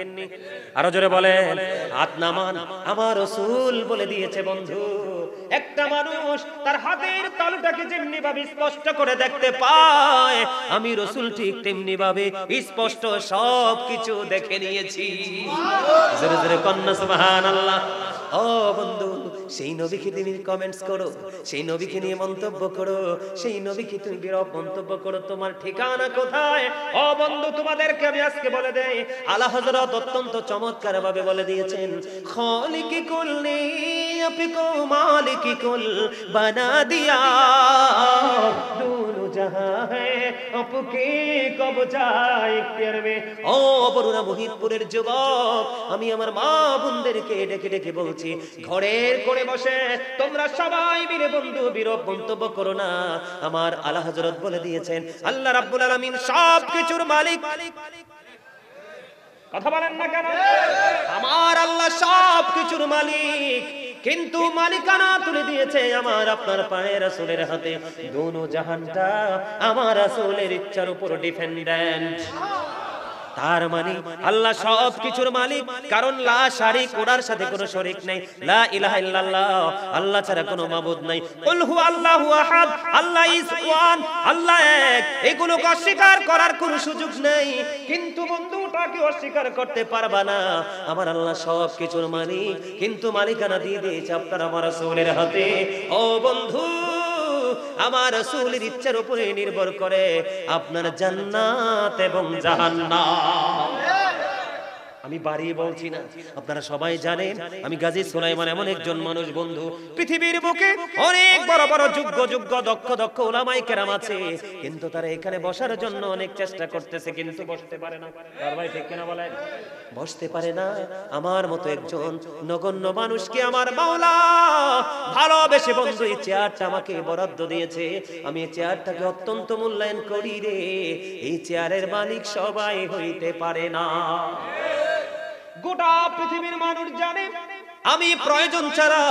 আরো জোরে বলেন। হাত নামান। আমার রাসূল বলে দিয়েছে বন্ধু, একটা মানুষ তার হাতের তালুটাকে যেমনি ভাবে স্পষ্ট করে দেখতে পায়, আমি রাসূল ঠিক তেমনি ভাবে স্পষ্ট সবকিছু দেখে নিয়েছি। জোরে জোরে কন্না সুবহানাল্লাহ। ও বন্ধু, সেই নবীকে তুমি কমেন্টস করো, সেই নবীকে নিয়ে মন্তব্য করো, সেই নবীকে তুমি বিরূপ মন্তব্য করো, তোমার ঠিকানা কোথায়? ও বন্ধু, তোমাদেরকে আমি আজকে বলে দেই, আলা হযরত অত্যন্ত চমৎকার ভাবে বলে দিয়েছেন, খালিকি কুল্লি আপকো মালিকি কুল বানা দিয়া, দুনো জাহাঁ হ্যায় আপকে কবজা ইখতিয়ার মে। ও বরুণা মহিদপুরের যুবক, আমি আমার মা বোনদেরকে ডেকে ডেকে বলছি, ঘরের কোণে বসে তোমরা সবাই মিলে বন্ধু বিরূপ মন্তব্য করো না। আমার আলা হযরত বলে দিয়েছেন, আল্লাহ রাব্বুল আলামিন সবকিছুর মালিক। কথা বলেন না কেন? আমার আল্লাহ সবকিছুর মালিক, কিন্তু মালিকানা তুলে দিয়েছে আমার আপনার পায়ে রাসূলের হাতে। দোনো জাহানটা আমার রাসূলের ইচ্ছার উপর ডিপেন্ডেন্ট। তার মানে আল্লাহ সবকিছুর মালিক, কারণ লা শারিক, ওনার সাথে কোনো শরীক নাই। লা ইলাহা ইল্লাল্লাহ, আল্লাহ ছাড়া কোনো মাবুদ নাই। কুল হু আল্লাহু আহাদ, আল্লাহ ইজ ওয়ান, আল্লাহ এক। এগুলোকে অস্বীকার করার কোনো সুযোগ নেই, কিন্তু বন্ধু ওটাকে অস্বীকার করতে পারবা না। আমার আল্লাহ সবকিছুর মালিক, কিন্তু মালিকানা দিয়ে দিয়েছে আপনার আমার রাসূলের হাতে। ও বন্ধু, আমার রাসূলের ইচ্ছার উপরে নির্ভর করে আপনার জান্নাত এবং জাহান্নাম। আমি বাড়িয়ে বলছি না, আপনারা সবাই জানেন আমি গাজী সুলাইমান এমন একজন মানুষ বন্ধু, পৃথিবীর বুকে অনেক বড় বড় যোগ্য দক্ষ উলামায়ে কেরাম আছে, কিন্তু তারা এখানে বসার জন্য অনেক চেষ্টা করতেছে, কিন্তু বসতে পারে না। তার ভাই ঠিক কিনা বলেন? বসতে পারে না। আমার মতো একজন নগণ্য মানুষকে আমার মাওলা ভালোবেসে বন্ধু এই চেয়ারটা আমাকে বরাদ্দ দিয়েছে। আমি এই চেয়ারটাকে অত্যন্ত মূল্যায়ন করি রে। এই চেয়ারের মালিক সবাই হইতে পারে না। গোটা পৃথিবীর মানুষ জানে আমি প্রয়োজন ছাড়া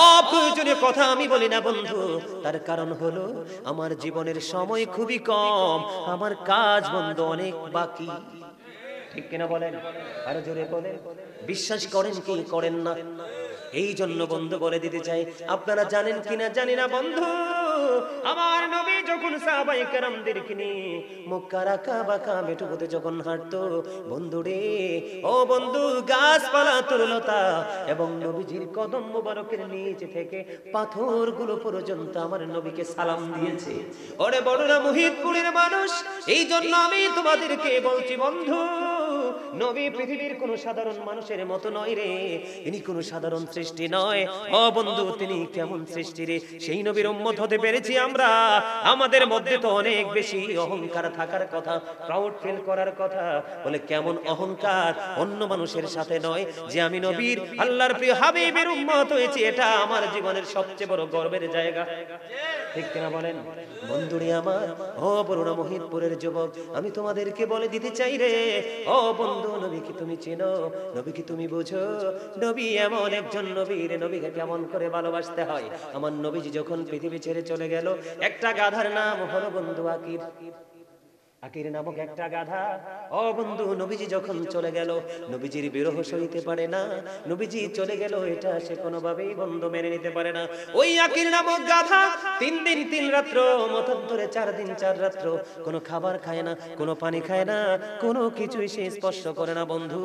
অপ্রয়োজনীয় কথা আমি বলি না বন্ধু। তার কারণ হলো আমার জীবনের সময় খুবই কম, আমার কাজ বন্ধু অনেক বাকি। ঠিক কিনা বলেন? আরো জোরে বলেন। বিশ্বাস করেন কি করেন না? এই জন্য বন্ধু বলে দিতে চাই, আপনারা জানেন কিনা জানি না বন্ধু, আমার নবী যখন সাহাবায়ে কেরামদেরকে নিয়ে মক্কার কাবা কাবেটুকুতে যখন হাঁটতো বন্ধু রে, ও বন্ধু, গাছপালা তরুলতা এবং নবীজির কদম মোবারকের নিচে থেকে পাথরগুলো পর্যন্ত আমার নবীকে সালাম দিয়েছে। ওরে বড়রা মুহিদপুরের মানুষ, এই জন্য আমি তোমাদেরকে বলছি বন্ধু, নবী পৃথিবীর কোন সাধারণ মানুষের মতো নয় রে, ইনি কোন সাধারণ সৃষ্টি নয়। ও বন্ধু, তিনি কেমন সৃষ্টি রে, সেই নবীর উম্মত হতে পেরেছি আমরা। আমাদের মধ্যে তো অনেক বেশি অহংকার থাকার কথা, প্রাউড ফিল করার কথা। বলে কেমন অহংকার? অন্য মানুষের সাথে নয়, যে আমি নবীর আল্লাহর প্রিয় হাবিবের উম্মত হয়েছি, এটা আমার জীবনের সবচেয়ে বড় গর্বের জায়গা। ঠিক কিনা বলেন বন্ধুরে আমার? ও বরুণা মহিদপুরের যুবক, আমি তোমাদেরকে বলে দিতে চাই রে, ও বন্ধু, নবী কি তুমি চেনো? নবী কি তুমি বুঝো? নবী এমন একজন নবী রে, নবীকে কেমন করে ভালোবাসতে হয়। আমার নবীজি যখন পৃথিবী ছেড়ে চলে গেল, একটা গাধার নাম হলো বন্ধু আকির। আকির নামক একটা গাধা। ও বন্ধু, নবীজি যখন চলে গেল, নবীজির বিরহ সইতে পারে না। নবীজি চলে গেল, এটা সে কোনোভাবেই বন্ধু মেনে নিতে পারে না। ওই আকির নামক গাধা 3 দিন 3 রাত্র, মতান্তরে 4 দিন 4 রাত্র কোনো খাবার খায় না, কোনো পানি খায় না, কোনো কিছুই সে স্পর্শ করে না বন্ধু।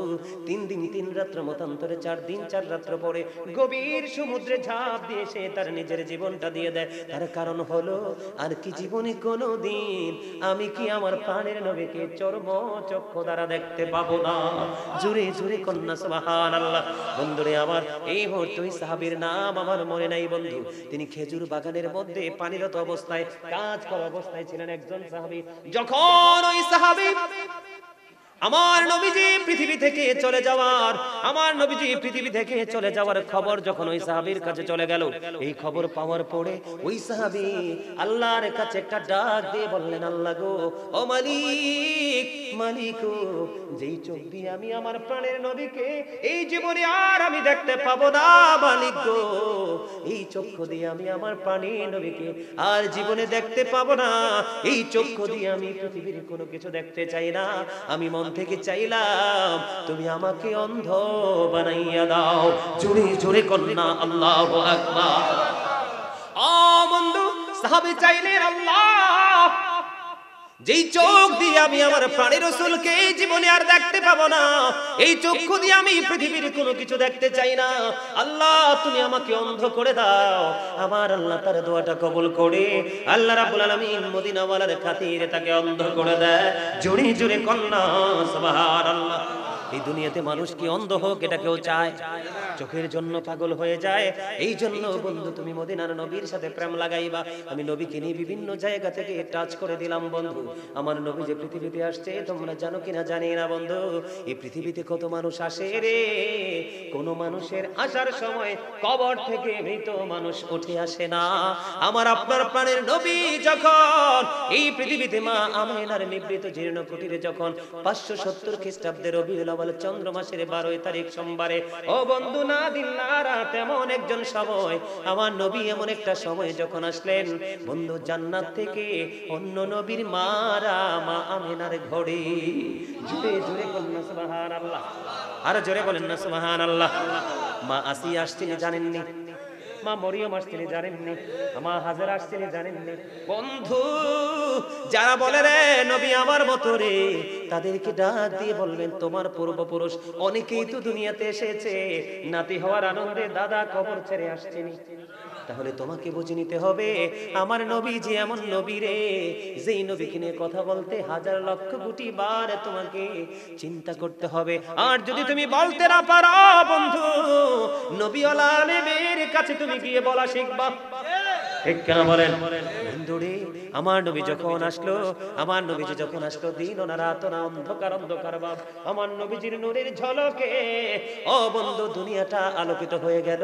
3 দিন 3 রাত্র, মতান্তরে 4 দিন 4 রাত্র পরে গভীর সমুদ্রে ঝাঁপ দিয়ে সে তার নিজের জীবনটা দিয়ে দেয়। তার কারণ হলো, আর কি জীবনে কোনো দিন আমি কি আমার প্রাণের নবীকে চর্ম চক্ষু দ্বারা দেখতে পাবো না? জোরে জোরে কন্যা সুবহানাল্লাহ। বন্ধুরে আমার, এই মুহূর্তে ওই সাহাবীর নাম আমার মনে নাই বন্ধু। তিনি খেজুর বাগানের মধ্যে পানিরত অবস্থায়, কাজ করা অবস্থায় ছিলেন একজন সাহাবী। যখন ওই সাহাবী আমার নবীজি পৃথিবী থেকে চলে যাওয়ার খবর যখন ওই সাহাবীর কাছে চলে গেল, এই খবর পাওয়ার পরে ওই সাহাবী আল্লাহর কাছে একটা ডাক দিয়ে বললেন, আল্লাহ গো, ও মালিক, মালিক গো, যেই চোখ দিয়ে আমি আমার প্রাণের নবীকে এই জীবনে আর আমি দেখতে পাবো না, মালিক গো, এই চক্ষু দিয়ে আমি আমার প্রাণের নবীকে আর জীবনে দেখতে পাবো না, এই চক্ষু দিয়ে আমি পৃথিবীর কোনো কিছু দেখতে চাই না, আমি মন থেকে চাইলাম তুমি আমাকে অন্ধ বানাইয়া দাও। জোরে জোরে কন্যা আল্লাহু আকবার। ও বন্ধু, সাহাবী চাইলেন, আল্লাহ, যেই চোখ দিয়ে আমি আমার প্রাণের রাসূলকে এই জীবনে আর দেখতে পাবো না, এই চক্ষু দিয়ে আমি পৃথিবীর কোনো কিছু দেখতে চাই না, আল্লাহ তুমি আমাকে অন্ধ করে দাও। আমার আল্লাহ তার দোয়াটা কবুল করে আল্লাহ রাব্বুল আলামিন মদিনাওয়ালার খাতিরে তাকে অন্ধ করে দেয়। জোরে জোরে কন্যা সুবহানাল্লাহ। এই দুনিয়াতে মানুষ কি অন্ধ হোক এটা কেউ চায়? চোখের জন্য পাগল হয়ে যায়। এই জন্য বন্ধু তুমি মদিনার নবীর সাথে প্রেম লাগাইবা। আমি নবীকে নিয়ে বিভিন্ন জায়গা থেকে টাচ করে দিলাম বন্ধু। আমার নবী যে পৃথিবীতে আসছে তোমরা জানো কিনা জানি না বন্ধু, এই পৃথিবীতে কত মানুষ আসে রে, কোন মানুষের আসার সময় কবর থেকে মৃত মানুষ উঠে আসে না। আমার আপনার প্রাণের নবী যখন এই পৃথিবীতে মা আমেনার নিবৃত জীর্ণ কুটিরে যখন 570 খ্রিস্টাব্দে রবিউল আউয়াল চন্দ্র মাসের 12 তারিখ সোমবারে, ও বন্ধু না দিন না রাত এমন একজন সময়, আমার নবী এমন একটা সময় যখন আসলেন বন্ধু, জান্নাত থেকে অন্য নবীর মারা মা আমেনার ঘরে, জোরে জোরে বলেন না সুবহানাল্লাহ, আর জোরে বলেন না সুবহানাল্লাহ। মা আসিয়া আসছিলেন জানেননি, মা মরিয়ম আসছিলেন জানেননি, মা হাজেরা আসছিলেন জানেননি বন্ধু। যারা বলে রে নবী আমার মতো রে, তাদেরকে ডাক দিয়ে বলবেন তোমার পূর্বপুরুষ অনেকেই তো দুনিয়াতে এসেছে, নাতি হওয়ার আনন্দে দাদা কবর ছেড়ে আসছেনি। তাহলে তোমাকে বুঝে নিতে হবে আমার নবী যে এমন নবী রে, যেই নবীকে নিয়ে কথা বলতে হাজার লক্ষ কোটি বার তোমাকে চিন্তা করতে হবে। আর যদি তুমি বলতে না পারো বন্ধু, নবীওয়ালা আলেমের কাছে তুমি গিয়ে বলা শিখবা। ঠিক কেন বলেন বন্ধুরে? আমার নবী যখন আসলো, আমার নবীজি যখন আসলো, দিন না রাত না, অন্ধকার অন্ধকার ভাব, আমার নবীজির নূরের ঝলকে ও বন্ধু দুনিয়াটা আলোকিত হয়ে গেল।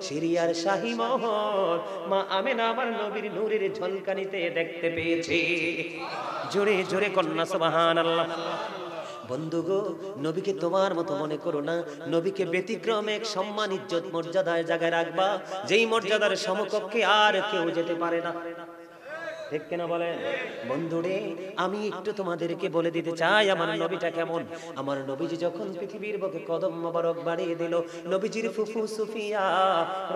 সিরিয়ার শাহী মহল মা আমেনা আমার নবীর নূরের ঝলকানিতে দেখতে পেয়েছে। জোরে জোরে কন্যা সুবহানাল্লাহ। বন্ধু গো, নবীকে তোমার মতো মনে করো না, নবীকে ব্যতিক্রম এক সম্মান ইজ্জত মর্যাদায় জায়গায় রাখবা, যেই মর্যাদার সমকক্ষে আর কেউ যেতে পারে না। ঠিক কিনা বলেন বন্ধুরে? আমি একটু তোমাদেরকে বলে দিতে চাই আমার নবীটা কেমন। আমার নবীজি যখন পৃথিবীর বুকে কদম মোবারক বাড়িয়ে দিল, নবীজির ফুফু সুফিয়া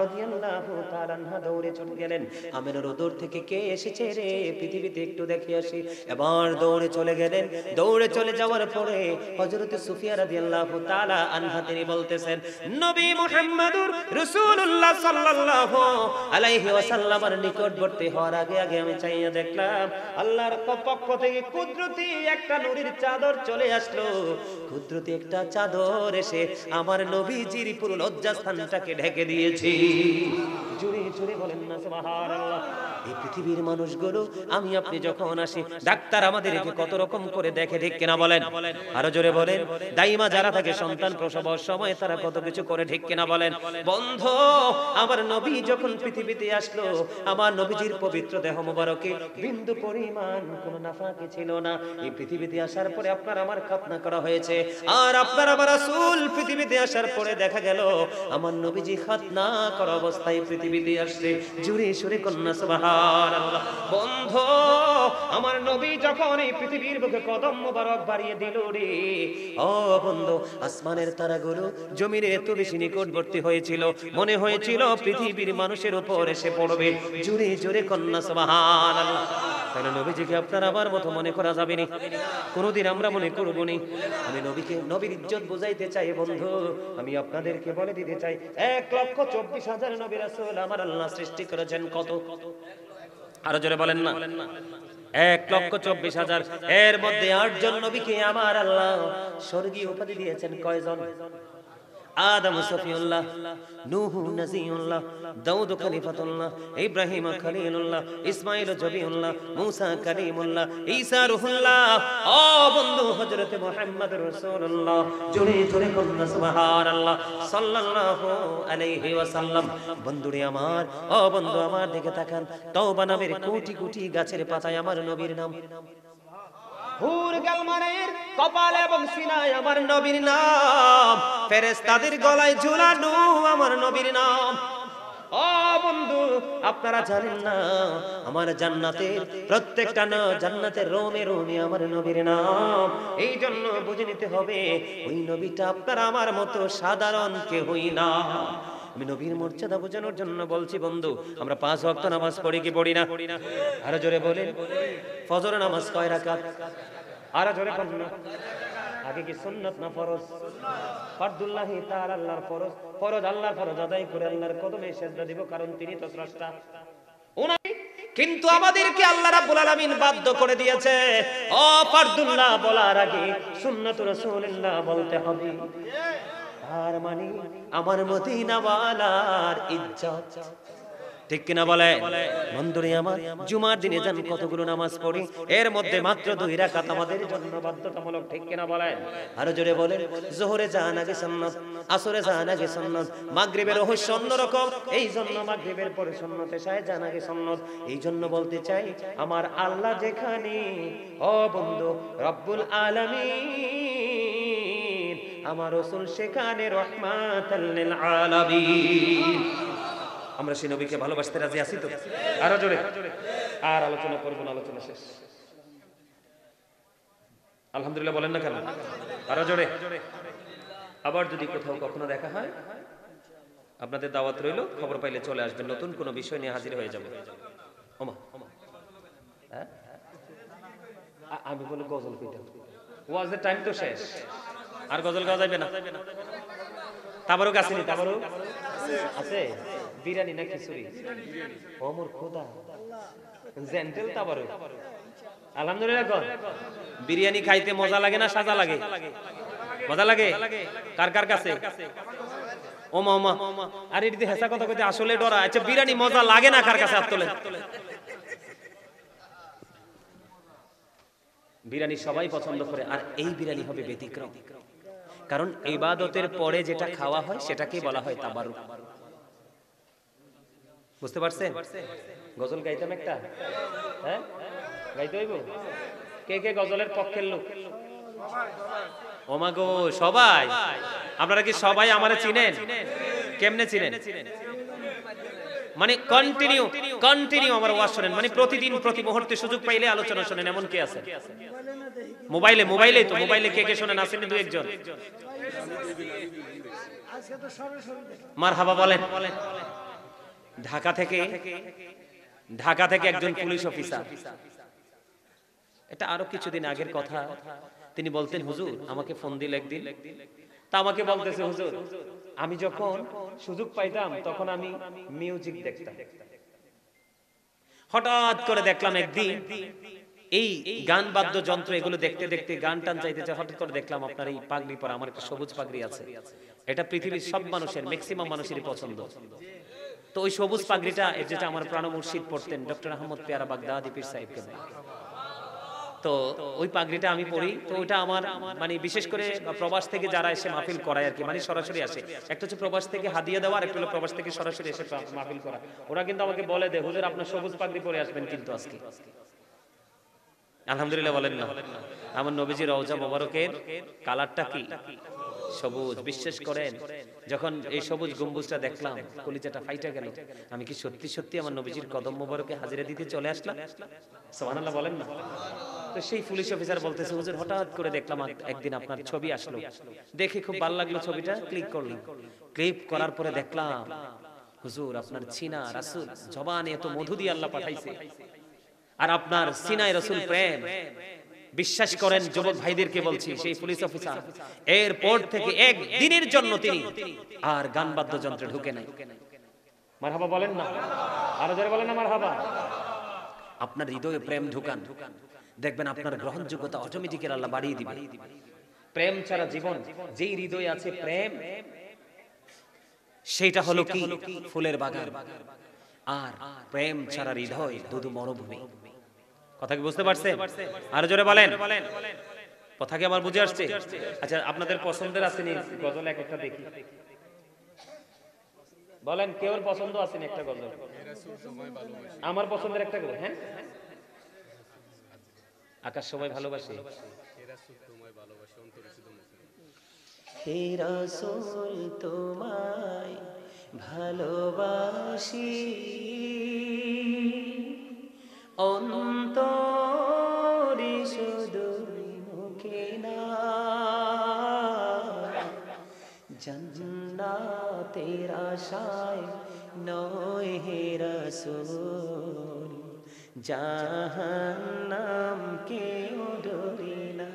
রাদিয়াল্লাহু তাআলা আনহা দৌড়ে চলে গেলেন, আমেনার ওদর থেকে কে এসেছে রে পৃথিবীতে একটু দেখে আসি। এবার দৌড়ে চলে গেলেন। দৌড়ে চলে যাওয়ার পরে হযরত সুফিয়া রাদিয়াল্লাহু তাআলা আনহা তিনি বলতেছেন, নবী মুহাম্মদুর রাসূলুল্লাহ সাল্লাল্লাহু আলাইহি ওয়াসাল্লামের নিকটবর্তী হওয়ার আগে আগে আমি চাইয়া দেখলাম আল্লাহর পক্ষ থেকে কুদরতি একটা নূরের চাদর চলে আসলো। কুদরতি একটা চাদর এসে আমার নবীজির পুরো লজ্জাস্থানটাকে ঢেকে দিয়েছে। জোরে জোরে বলেন না সুবহানাল্লাহ। এই পৃথিবীর মানুষগুলো আমি আপনি যখন আসি, ডাক্তার আমাদেরকে কত রকম করে দেখে, ঠিক কিনা বলেন? আরো জোরে বলেন। দাইমা যারা থাকে সন্তান প্রসবের সময় তারা কত কিছু করে, ঠিক কিনা বলেন? বন্ধু আমার নবী যখন পৃথিবীতে আসলো, আমার নবীজির পবিত্র দেহ মোবারকে বিন্দু পরিমাণ কোন নাফাকি ছিল না। এই পৃথিবীতে আসার পরে আপনার আমার খাতনা করা হয়েছে, আর আপনার আমার রাসূল পৃথিবীতে আসার পরে দেখা গেল আমার নবীজি খাতনা করা অবস্থায় পৃথিবীতে আসছে। জোরে সুরে কন্যা সুবহানাল্লাহ। বন্ধু আমার নবী যখন এই পৃথিবীর বুকে কদম মোবারক বাড়িয়ে দিল রে, ও বন্ধু আসমানের তারাগুলো জমিনের এত বেশি নিকটবর্তী হয়েছিল, মনে হয়েছিল পৃথিবীর মানুষের উপর এসে পড়বে। জোরে জোরে কন্যা সুবহানাল্লাহ। তাহলে নবীজিকে আপনার আমার মতো মনে করা যাবে না, কোনোদিন আমরা মনে করব না। আমি নবীকে নবীর ইজ্জত বুঝাইতে চাই বন্ধু, আমি আপনাদেরকে বলে দিতে চাই 1,24,000 নবী রাসূল আমার আল্লাহ সৃষ্টি করেছেন। কত? আরো জোরে বলেন না। 1,24,000। এর মধ্যে 8 জন নবীকে আমার আল্লাহ স্বর্গীয় উপাধি দিয়েছেন। কয়জন? আদম সফিউল্লাহ, নূহ নজিউল্লাহ, দাউদ খলিফাতুল্লাহ, ইব্রাহিম খলিলুল্লাহ, ইসমাঈল জবিউল্লাহ, মূসা কালিমুল্লাহ, ঈসা রূহুল্লাহ, ও বন্ধু হযরত মুহাম্মদ রাসূলুল্লাহ, জোরে জোরে বলুন সুবহানাল্লাহ সাল্লাল্লাহু আলাইহি ওয়াসাল্লাম। বন্ধুরে আমার, ও বন্ধু আমার দিকে তাকান, তওবা নামের কোটি কোটি গাছের পাতায় আমার নবীর নাম, হুর গালমানের কপাল এবং সিনায় আমার নবীর নাম, ফেরেশতাদের গলায় ঝুলানো আমার নবীর নাম। ও বন্ধু, আপনারা জানেন না আমার জান্নাতের প্রত্যেকটা না জান্নাতের রোমে রোমে আমার নবীর নাম। এই জন্য বুঝে নিতে হবে ওই নবীটা আপনার আমার মতো সাধারণ কেউই না। আমি নবীর মর্যাদা বোঝানোর জন্য বলছি বন্ধু, আমরা 5 ওয়াক্ত নামাজ পড়ি কি পড়ি না? আরো জোরে বলেন। ফজর নামাজ কয় রাকাত? আরো জোরে বলুন। আগে কি সুন্নাত না ফরজ? ফরদুল্লাহি তাআলা আল্লাহর ফরজ, ফরজ আল্লাহর ফরজ আদায় করে আল্লাহর কদমে সিজদা দিব, কারণ তিনি তো স্রষ্টা। কিন্তু আমাদেরকে আল্লাহ রাব্বুল আলামিন বাধ্য করে দিয়েছে, ও ফরদুল্লাহ বলার আগে সুন্নাতুর রাসূলুল্লাহ বলতে হবে। তার মানে আমার মদিনাওয়ালার ইজ্জত, ঠিক কিনা বলে? বন্ধুরে আমার, জুমার দিনে যান কতগুলো নামাজ পড়ি, এর মধ্যে মাত্র 2 রাকাত আমাদের জন্য বাধ্যতামূলক, ঠিক কিনা বলেন? আরো জোরে বলেন। যোহরে যান আগে সুন্নাত, আসরে যান আগে সুন্নাত, মাগরিবের রহস্য অন্যরকম, এই জন্য মাগরিবের পরে সুন্নাত, এশায় যান আগে সুন্নাত। এই জন্য বলতে চাই আমার আল্লাহ যেখানে, ও বন্ধু রব্বুল আলামিন, আমার রাসূল সেখানে রাহমাতাল লিল আলামিন। আমরা সেই নবীকে ভালোবাসতে রাজি আছি তো? আরো জোরে। আর আলোচনা করব না, আলোচনা শেষ। আলহামদুলিল্লাহ বলেন না কেন? আরো জোরে। আবার যদি কোথাও কখনো দেখা হয়, আপনাদের দাওয়াত রইল, খবর পাইলে চলে আসবেন, নতুন কোনো বিষয় নিয়ে হাজির হয়ে যাব। ওমা হ্যাঁ, আমি বলে গজল কইতাম, ওয়াজের টাইম তো শেষ, আর গজল গাওয়া যাবে না। তাবারুক আসেনি? তাবারুক আছে? বিরিয়ানি না খিচুড়ি? ওমর খোদা, জেন্টেল তাবারুক। আলহামদুলিল্লাহ। কোন বিরিয়ানি খাইতে মজা লাগে না সাজা লাগে? মজা লাগে। কার কার কাছে? ওমা ওমা, আর এটি হেসা কথা কইতে আসলে ডরা। আচ্ছা, বিরিয়ানি মজা লাগে না কার কাছে? হাত তোলেন। বিরিয়ানি সবাই পছন্দ করে, আর এই বিরিয়ানি হবে ব্যতিক্রম, কারণ ইবাদতের পরে যেটা খাওয়া হয় সেটাকেই বলা হয় তাবারুক। বুঝতে পারছেন? গজল গাইতাম একটা, হ্যাঁ গাইতে হইব। কে কে গজলের পক্ষের লোক? ওমা গো, সবাই। আপনারা কি সবাই আমারে চিনেন? কেমনে চিনেন? মানে কন্টিনিউ আমার ওয়াজ শুনেন, মানে প্রতিদিন প্রতি মুহূর্তে সুযোগ পাইলে আলোচনা শুনেন, এমন কে আছে? মোবাইলে তো, মোবাইলে কে কে শুনেন? আসেন 2-1 জন? মারহাবা বলেন। ঢাকা থেকে একজন পুলিশ অফিসার, এটা আরো কিছুদিন আগের কথা, তিনি বলতেন, হুজুর আমাকে ফোন দিল একদিন, তা আমাকে বলতেছে, হুজুর আমি যখন সুযোগ পাইতাম তখন আমি মিউজিক দেখতাম। হঠাৎ করে দেখলাম একদিন এই গান বাদ্যযন্ত্র এগুলো দেখতে দেখতে গান টান চাইতেছে, হঠাৎ করে দেখলাম আপনার এই পাগড়ি পরা, আমার একটা সবুজ পাগড়ি আছে, এটা পৃথিবীর সব মানুষের, ম্যাক্সিমাম মানুষেরই পছন্দ। তো ওই সবুজ পাগড়িটা, যেটা আমার প্রাণ মুর্শিদ পড়তেন, ডক্টর আহমদ পেয়ারা বাগদাদি পীর সাহেব কেবলা, তো ওই পাগড়িটা আমি পড়ি। তো ওইটা আমার মানে বিশেষ করে প্রবাস থেকে যারা এসে মাহফিল করায় আর কি, মানে সরাসরি আসে, একটা হচ্ছে প্রবাস থেকে হাদিয়া দেওয়া, আর একটা হলো প্রবাস থেকে সরাসরি এসে মাহফিল করা। ওরা কিন্তু আমাকে বলে দেয়, হুজুর আপনার সবুজ পাগড়ি পরে আসবেন কিন্তু আজকে। আলহামদুলিল্লাহ বলেন না? আমার নবীজির রওজা মোবারকের কালারটা কি? সবুজ। বিশ্বাস করেন, যখন এই সবুজ গম্বুজটা দেখলাম কলিজাটা ফাইটা গেল। আমি কি সত্যি সত্যি আমার নবীজির কদম মোবারকে হাজিরা দিতে চলে আসলাম? সুবহানাল্লাহ বলেন না? তো সেই পুলিশ অফিসার বলতেছে, হুজুর হঠাৎ করে দেখলাম একদিন আপনার ছবি আসলো, দেখে খুব ভালো লাগলো, ছবিটা ক্লিক করলাম। ক্লিক করার পরে দেখলাম হুজুর আপনার সিনা রাসূল, জবানে এত মধু দিয়ে আল্লাহ পাঠাইছে, আর আপনার সিনায় রাসূল প্রেম। বিশ্বাস করেন যুবক ভাইদেরকে বলছি, সেই পুলিশ অফিসার এরপর থেকে একদিনের জন্য তিনি আর গান বাদ্যযন্ত্রে ঢুকে নাই। মারহাবা বলেন না? আরো জোরে বলেন না মারহাবা। আপনার হৃদয়ে প্রেম ঢুকান, দেখবেন আপনার গ্রহণযোগ্যতা অটোমেটিক্যালি আল্লাহ বাড়িয়ে দিবে। প্রেম ছাড়া জীবন, যেই হৃদয়ে আছে প্রেম, সেটা হলো কি ফুলের বাগান, আর প্রেম ছাড়া হৃদয় শুধু মরুভূমি। কথা কি বুঝতে পারছেন? আরো জোরে বলেন। কথা কি আমার বুঝে আসছে? আচ্ছা, আপনাদের পছন্দের আছে নি গজল? এক একটা দেখি, বলেন কেউ পছন্দ আছে নি একটা গজল? আমার পছন্দের একটা গজল, হ্যাঁ, আকাশ সবাই ভালোবাসে। হে রাসূল তোমায় ভালোবাসি, অন্তরে শুধু মুখে না, জান্নাতের আশায় নয় হে রাসূল, জাহান্নাম কেউ ডরি না।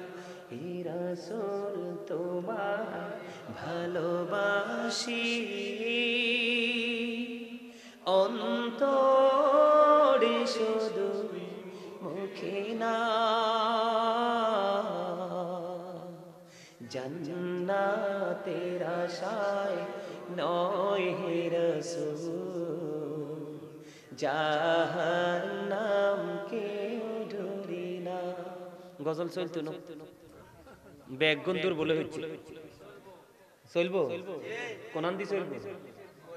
হে রাসূল তোমায় ভালোবাসি, অন্তরে শুধু মুখে না, জান্নাতের আশায় নয় হে রাসূল, জাহান্নাম কেউ ডরি না। গজল চলতো না, ব্যাগুন দূর বলে হচ্ছে চলবো, কোনান দি চলবো?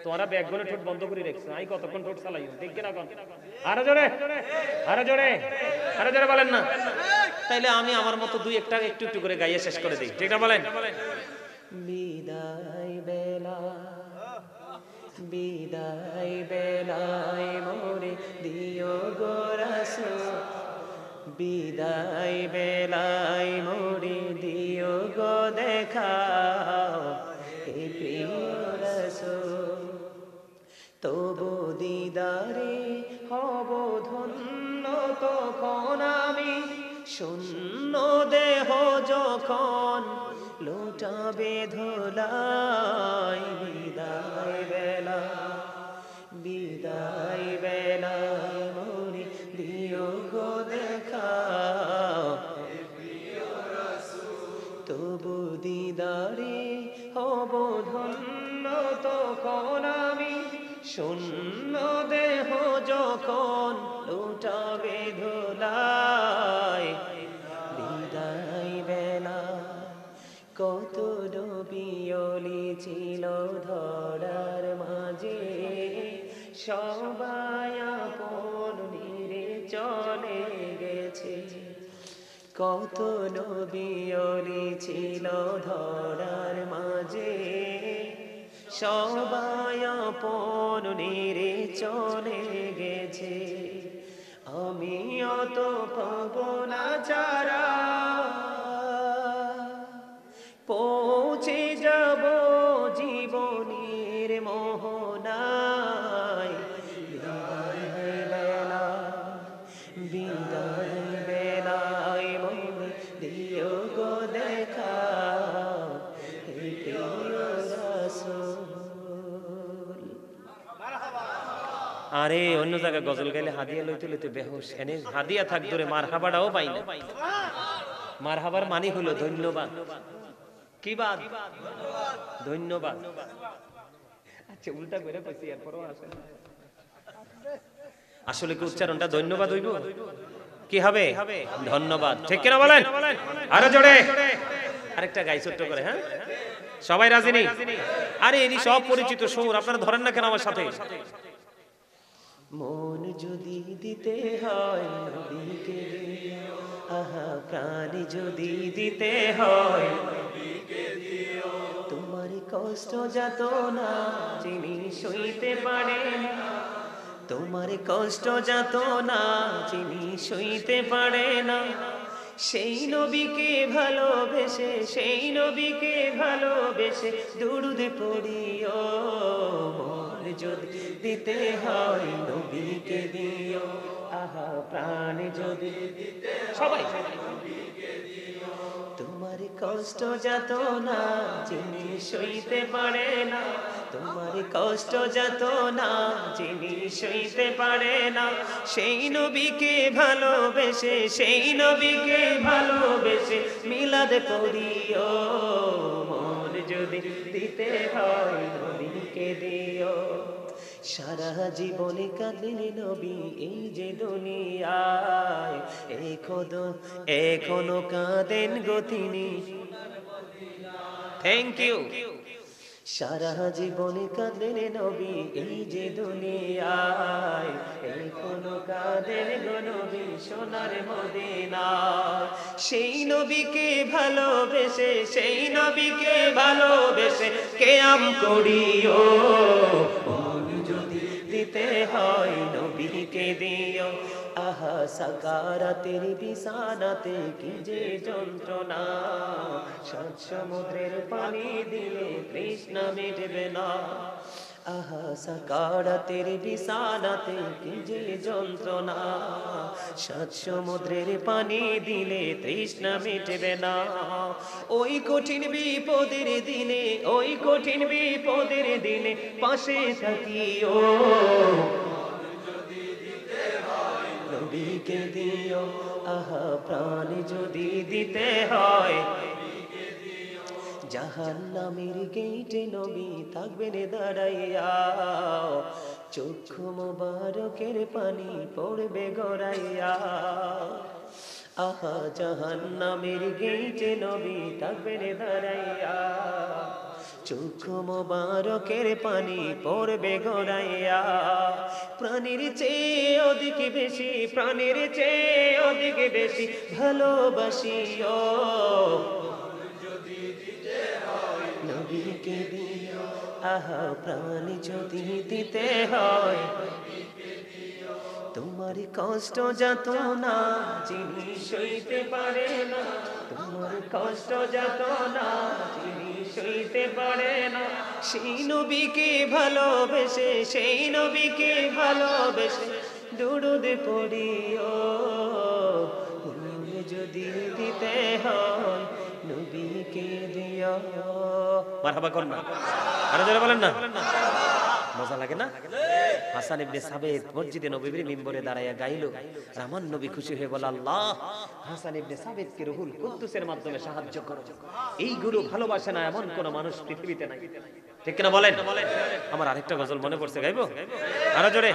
তোমরা ব্যাগুনে ঠোঁট বন্ধ করে রাখছো, আমি কতক্ষণ ঠোঁট চালাইও, দেখে না কোন? আরো জোরে, আরো জোরে, আরো জোরে বলেন না। তাইলে আমি আমার মতো দুই একটা একটু একটু করে গাইয়ে শেষ করে দিই, ঠিক না বলেন? বিদায় বেলা, বিদায় বেলায় মোরে দিও গো রাসূল, বিদায় বেলায় মোরে দিও গো দেখা, হে প্রিয় রাসূল, তবু দিদারে হব ধন্য তখন আমি, শূন্য দেহ যখন লোটাবে ধুলাই। বিদায় বেলা, বিদায় বেলায় মোরে দিও গো দেখা, তবু দিদারে হব ধন্য তখন আমি, শূন্য দেহ যখন লুটাবে ধুলাই। বিদায় বেলা কত নবী ওলি ছিল ধরার মাঝে, সবাই আপন নিরে চলে গেছে। কত নবী ওলি ছিল ধরার মাঝে, সবাই আপন নিরে চলে গেছে। আমি অত পাবো না ছাড়া, পৌঁছে যাব জীবনের মোহনায়। বিদায় বেলা, বিদায় বেলায় মোরে দিও গো দেখা, হে প্রিয় রাসূল। আরে অন্য জায়গায় গজল গাইলে হাদিয়া লইতে লইতে বেহুশ, এনে হাদিয়া থাক ধরে মারহাবাটাও পাই না। মারহাবার মানে হলো ধন্যবাদ। কি বাদ? ধন্যবাদ। আচ্ছা, উল্টা করে কইছি, এরপরও আসে না। আসলে কি উচ্চারণটা ধন্যবাদ হইব? কি হবে? ধন্যবাদ। ঠিক কিনা বলেন? আরো জোরে আরেকটা গাই ছোট্ট করে। হ্যাঁ, সবাই রাজি নি? আরে এনি সব পরিচিত সুর, আপনারা ধরেন না কেন আমার সাথে? মন যদি দিতে হয় নবীকে, আহা প্রাণ যদি দিতে হয় নবীকে দিও, তোমার কষ্ট যত না যিনি সইতে পারে না, তোমার কষ্ট যত না যিনি সইতে পারে না, সেই নবীকে ভালোবেসে, সেই নবীকে ভালোবেসে দুরূদ পড়িও। মন যদি দিতে হয় নবীকে দিও, আহা প্রাণ যদি দিতে সবাই নবীকে দিও, তোমার কষ্ট যত না যিনি সইতে পারে না, তোমার কষ্ট যত না যিনি সইতে পারে না, সেই নবীকে ভালোবেসে, সেই নবীকে ভালোবেসে মিলাদ পড়িও। মন যদি দিতে হয় নবীকে দিও। সারা জীবনে কাঁদেন নবী এই যে দুনিয়ায়, এখনো কাঁদেন গো তিনি। Thank you. সারা জীবনে কাঁদেন নবী এই যে দুনিয়ায়, এখনো কাঁদেন গো নবী সোনার মদিনায়। সেই নবীকে ভালোবেসে, সেই নবীকে ভালোবেসে কেয়াম করিও। যদি দিতে হয় নবীকে দিও। আহা সাকারাতের বিছানাতে কি যে যন্ত্রণা, সাত সমুদ্রের পানি দিলে তৃষ্ণা মিটবে না। আহা সাকারাতের বিছানাতে কি যে যন্ত্রণা, সাত সমুদ্রের পানি দিলে তৃষ্ণা মিটবে না। ওই কঠিন বিপদের দিনে, ওই কঠিন বিপদের দিনে পাশে থাকিও। নবীকে দিও। আহা প্রাণ যদি দিতে হয়, জাহান্নামের গেটে নবী থাকবেন দাঁড়াইয়া। চক্ষু মোবারকের পানি পড়বে গড়াইয়া। আহা জাহান্নামের গেটে নবী থাকবেন দাঁড়াইয়া। চক্ষু মোবারকের পানি পড়বে গড়াইয়া। প্রাণীর চেয়ে অধিক বেশি, প্রাণীর চেয়ে অধিক বেশি ভালোবাসিও। নবীকে দিও। আহা প্রাণ যদি দিতে হয়, তোমার কষ্ট যত না যিনি সইতে পারে না, তোমার কষ্ট যত না যিনি সইতে পারে না, সেই নবীকে ভালোবেসে, সেই নবীকে ভালোবেসে দুরুদ পড়িও। যদি দিতে হয় নবীকে দিও। মারহাবা করুন না, আরো জোরে বলেন না। মজা লাগে না? হাসান ইবনে সাবিত মসজিদে নববীর মিম্বরে দাঁড়ায়া গাইল, আর আমার নবী খুশি হয়ে বলে, আল্লাহ হাসান ইবনে সাবিতকে রুহুল কুদ্দুসের মাধ্যমে সাহায্য করো। এইগুলো ভালোবাসে না এমন কোন মানুষ পৃথিবীতে নাই। ঠিক কিনা বলেন? আমার আরেকটা গজল মনে পড়ছে, গাইবো? আরো জোরে।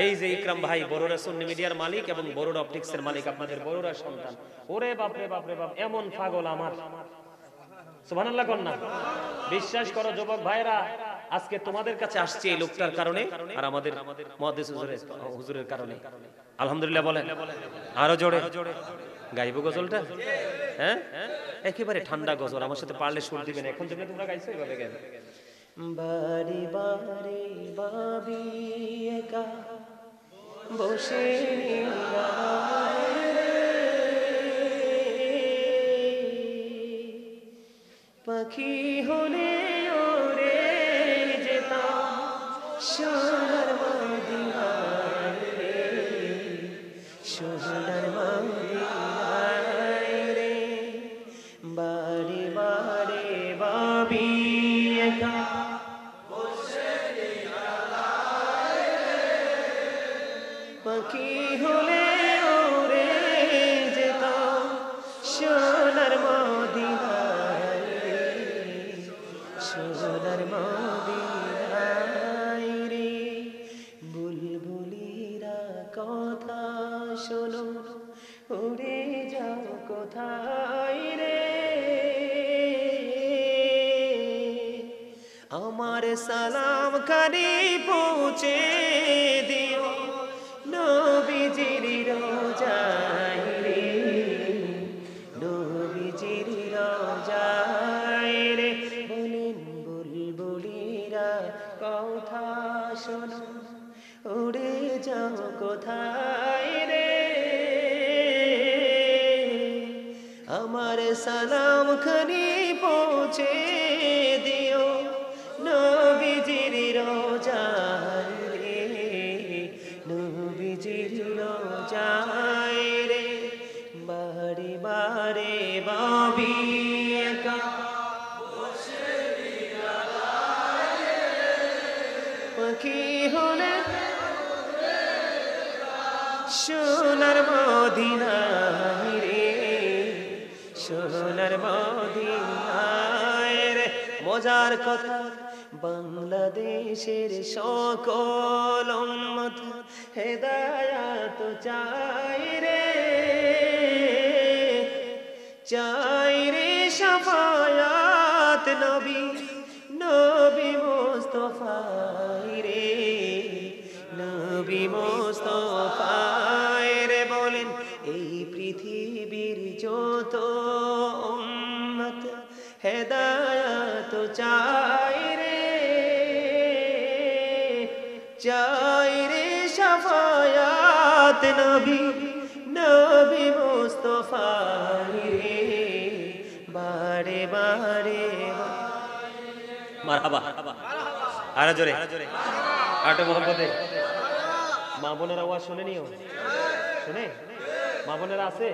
এই যে ইকরাম ভাই বড়রা সুন্নি মিডিয়ার মালিক এবং বড়রা অপটিক্সের মালিক, আপনাদের বড়রা সন্তান। ওরে বাপ রে বাপ রে বাপ, এমন পাগল আমার। সুবহানাল্লাহ কর না। বিশ্বাস করো যুবক ভাইরা, আজকে তোমাদের কাছে আসছে এই লোকটার কারণে, আর আমাদের মুহাদ্দিস হুজুরের কারণে। আলহামদুলিল্লাহ বলেন। আরো জোরে গাইবো গজলটা। হ্যাঁ, একেবারে ঠান্ডা গজল, আমার সাথে পারলে সুর দিবেন। এখন যেমন তোমরা গাইছো এভাবে গাইবে। বাড়ি বাড়ি বাবি একা বসে পাখি হলে ওরে যেতাম সোনার মদিনায় রে, সোনার মদিনায় রে। বাড়ি বাড়ি বাবি একা পাখি হলে ওরে যেতাম সোনার মদিনায় রে, সোনার মদিনায় রে। বুলবুলিরা কথা শোনো, উড়ে যাও কোথায় রে। আমার সালাম কানে পৌঁছে দিও নবীজির রোজায় রে, নবীজির রোজায় রে। বলেন বুলবুলিরা কথা শোনো, উড়ে যাও কোথায় রে। আমার সালাম খানি পৌঁছে দিও নবীজির রোজায় রে, নবীজির রোজায় রে। বারে বারে বাবি একা বসে নিরালায় সোনার মদিনায় রে, সোনার মদিনায় রে। মজার কথা, বাংলাদেশের সকল উম্মত হেদায়াত চাই রে, চাই রে শাফায়াত নবী, নবী মুস্তাফায় রে, নবী মুস্তাফায় রে। বলেন এই পৃথিবীর যত উম্মত হেদায়াত চাই রে, চাই রে শাফায়াত নবী, নবী মুস্তাফায় রে। বারে বারে মারহাবা, আরো জোরে, আরেকটু মোহাম্মদে। মা বোনেরা ওয়াজ শুনে নিও, শুনে? মা বোনেরা আছে?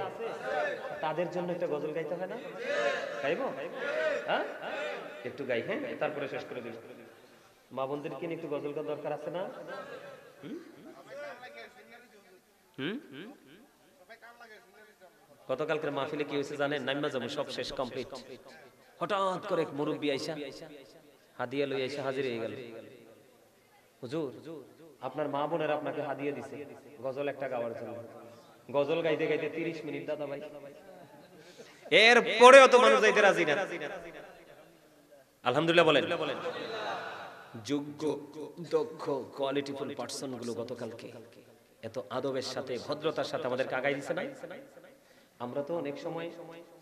তাদের জন্য একটা গজল গাইতে হয় না? গাইবো? হ্যাঁ, একটু গাই, হ্যাঁ, তারপরে শেষ করে দিব। মা বোনদেরকে নিয়ে একটু গজল গাওয়ার দরকার আছে না? গতকালকের মাহফিলে কি হয়েছে জানেন? নাইমা যাবো, সব শেষ কমপ্লিট। হঠাৎ করে এক মুরব্বী আইসা হাদিয়া লই আইসা হাজির হয়ে গেল। হুজুর, আপনার মা বোনের আপনাকে হাদিয়া দিছে গজল একটা গাওয়ার জন্য। গজল গাইতে গাইতে 30 মিনিট দাদা ভাই, এর পরেও তো মানুষ যাইতে রাজি না। আলহামদুলিল্লাহ বলেন। যোগ্য, দক্ষ, কোয়ালিটিফুল পারসন গুলো গতকালকে এত আদবের সাথে, ভদ্রতার সাথে আমাদেরকে আগাই দিছে না? আমরা তো অনেক সময়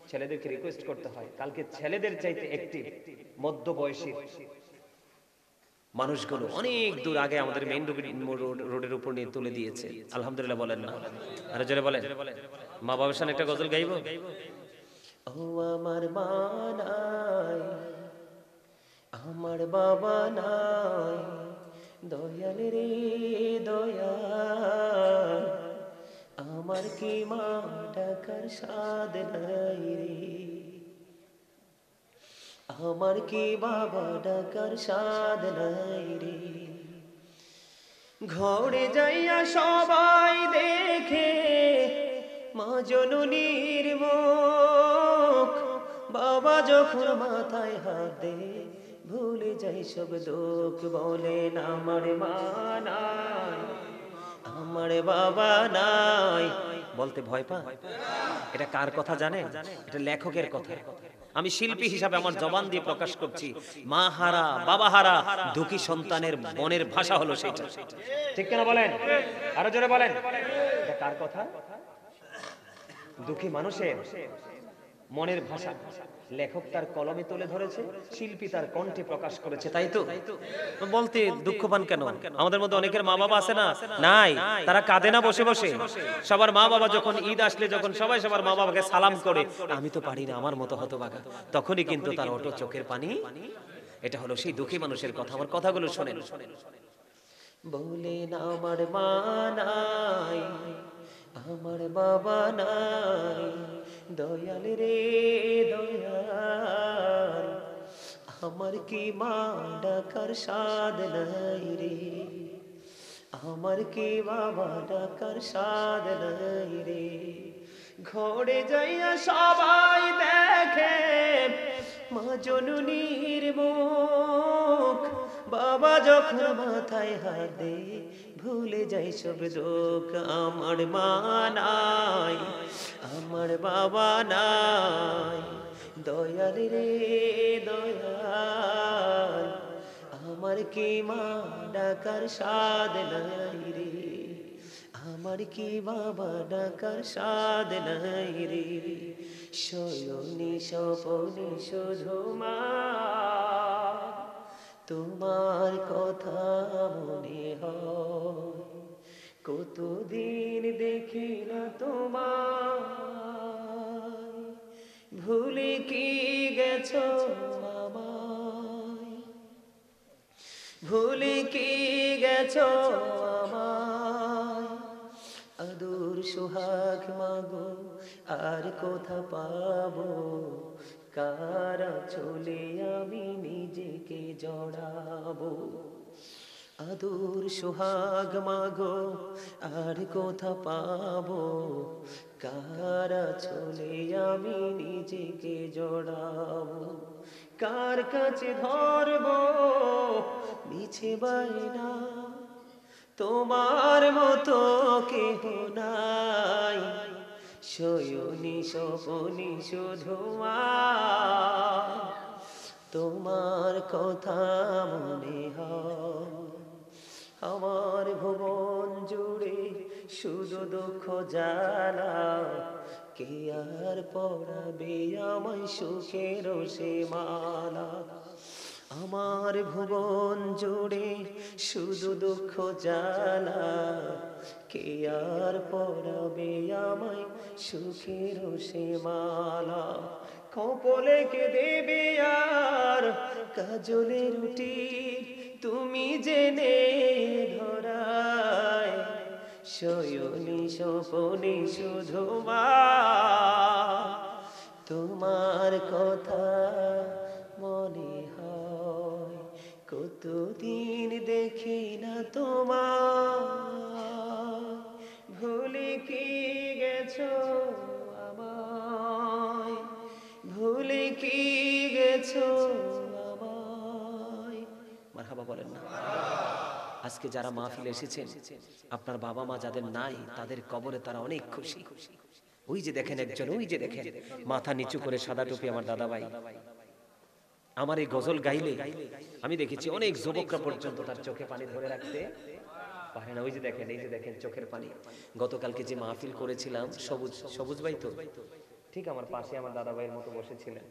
ছেলেদেরকে রিকোয়েস্ট করতে হয়, কালকে ছেলেদের চাইতে অ্যাক্টিভ মধ্যবয়সী মানুষগুলো অনেক দূর আগে আমাদের মেইন রোডের উপর নিয়ে তুলে দিয়েছে। আলহামদুলিল্লাহ বলেন না? আরে জোরে বলেন। মা বাবার সামনে একটা গজল গাইবো? ও আমার মা নাই, আমার বাবা নাই, দয়াল রে দয়াল, আমার কি মা ডাকার সাদ নাই রে, আমার কি বাবা ডাকার সাদ নাই রে। ঘরে যাইয়া সবাই দেখে মা জননীর মুখ, বাবা যখন মাথায় হাত দে ভুলে যাই সব দুঃখ। বলেন আমার মা নাই, আমার বাবা নাই, বলতে ভয় পা। এটা কার কথা জানেন? এটা লেখকের কথা। আমি শিল্পী হিসাবে আমার জবান দিয়ে প্রকাশ করছি। মা হারা, বাবা হারা দুঃখী সন্তানের মনের ভাষা হলো সেটা। ঠিক কিনা বলেন? আরো জোরে বলেন। এটা কার কথা? দুঃখী মানুষের মনের ভাষা লেখক তার কলমে তুলে ধরেছে, শিল্পী তার কণ্ঠে প্রকাশ করেছে, তাই তো? বলতে দুঃখ পান কেন? আমাদের মধ্যে অনেকের মা বাবা আছে না? নাই, তারা কাঁদে না বসে বসে? সবার মা বাবা যখন ঈদ আসলে, যখন সবাই সবার মা বাবাকে সালাম করে, আমি তো পারি না, আমার মতো হতভাগা, তখনই কিন্তু তার অটো চোখের পানি। এটা হলো সেই দুঃখী মানুষের কথা। আমার কথাগুলো শোনেন। বলেন আমার মা নাই, আমার বাবা নাই, দয়াল রে দয়াল, আমার কি মা ডাকার সাদ নাই রে, আমার কি বাবা ডাকার সাদ নাই রে। ঘরে যাইয়া সবাই দেখে মা জননীর মুখ, বাবা যখন মাথায় হাত দে ভুলে যাই সব দুঃখ। আমার মা নাই, আমার বাবা নাই, দয়াল রে দয়াল, আমার কি মা ডাকার সাদ নাই রে, আমার কি বাবা ডাকার সাদ নাই রে। শয়নি স্বপনে শুধু মা তোমার কথা মনে হয়, কতদিন দেখি না তোমায়, ভুলে কি গেছো আমায়, ভুলে কি গেছো আমায়, আদর সোহাগ মাগো আর কোথা পাবো, কারা চলে আমি নিজেকে জড়াবো, আদর সোহাগ মাগো আর কোথা পাবো, কারা চলে আমি নিজেকে জড়াবো, কার কাছে ধরবো মিছে বায়না, তোমার মতো কেহ নাই, শয়নি স্বপনি শুধু তোমার কথা মনে হয়। আমার ভুবন জুড়ে শুধু দুঃখ জ্বালা, কে আর পড়াবে আমায় সুখের সে মালা। আমার ভুবন জুড়ে শুধু দুঃখ জ্বালা, কে আর পড়াবে আমায় সুখের সে মালা। কপলে কে দেবে আর কাজলে রুটি, তুমি জেনে ধরায়, শয়নি স্বপনে শুধু তোমার কথা মনে হয়। কতদিন দেখি না তোমার, ভুলে কি গেছো আমায়, ভুলে কি গেছো আমায়। মারহাবা বলেন না। আজকে যারা মাহফিলে এসেছেন, আপনার বাবা মা যাদের নাই তাদের কবরে তারা অনেক খুশি। ওই যে দেখেন একজন, ওই যে দেখেন মাথা নিচু করে সাদা টুপি, আমার দাদা ভাই। আমার এই গজল গাইলে আমি দেখেছি অনেক যুবকরা পর্যন্ত তার চোখে পানি ধরে রাখতে পারে না। ওই যে দেখেন, এই যে দেখেন চোখের পানি। গতকালকে যে মাহফিল করেছিলাম, সবুজ সবুজ ভাই তো ঠিক আমার পাশে আমার দাদা ভাইয়ের মতো বসেছিলেন।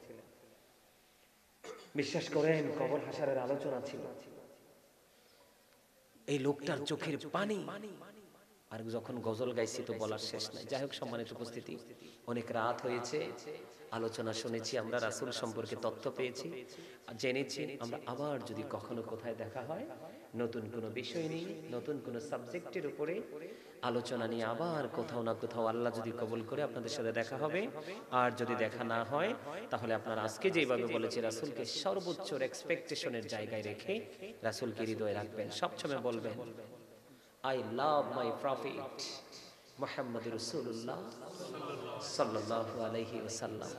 বিশ্বাস করেন কবর হাসারের আলোচনা ছিল, এই লোকটার চোখের পানি। আর যখন গজল গাইছি তো বলার শেষ নাই। যাই হোক, সম্মানিত উপস্থিতি, অনেক রাত হয়েছে, আলোচনা শুনেছি, আমরা রাসূল সম্পর্কে তথ্য পেয়েছি, জেনেছি। আমরা আবার যদি কখনো কোথায় দেখা হয়, নতুন কোনো বিষয় নিয়ে, নতুন কোনো সাবজেক্টের উপরে আলোচনা নিয়ে আবার কোথাও না কোথাও আল্লাহ যদি কবুল করে আপনাদের সাথে দেখা হবে। আর যদি দেখা না হয়, তাহলে আপনারা আজকে যেভাবে বলেছি রাসূলকে সর্বোচ্চ এক্সপেকটেশনের জায়গায় রেখে রাসূলকে হৃদয়ে রাখবেন, সবসময় বলবেন I love my prophet Muhammad Rasulullah sallallahu alaihi wasallam.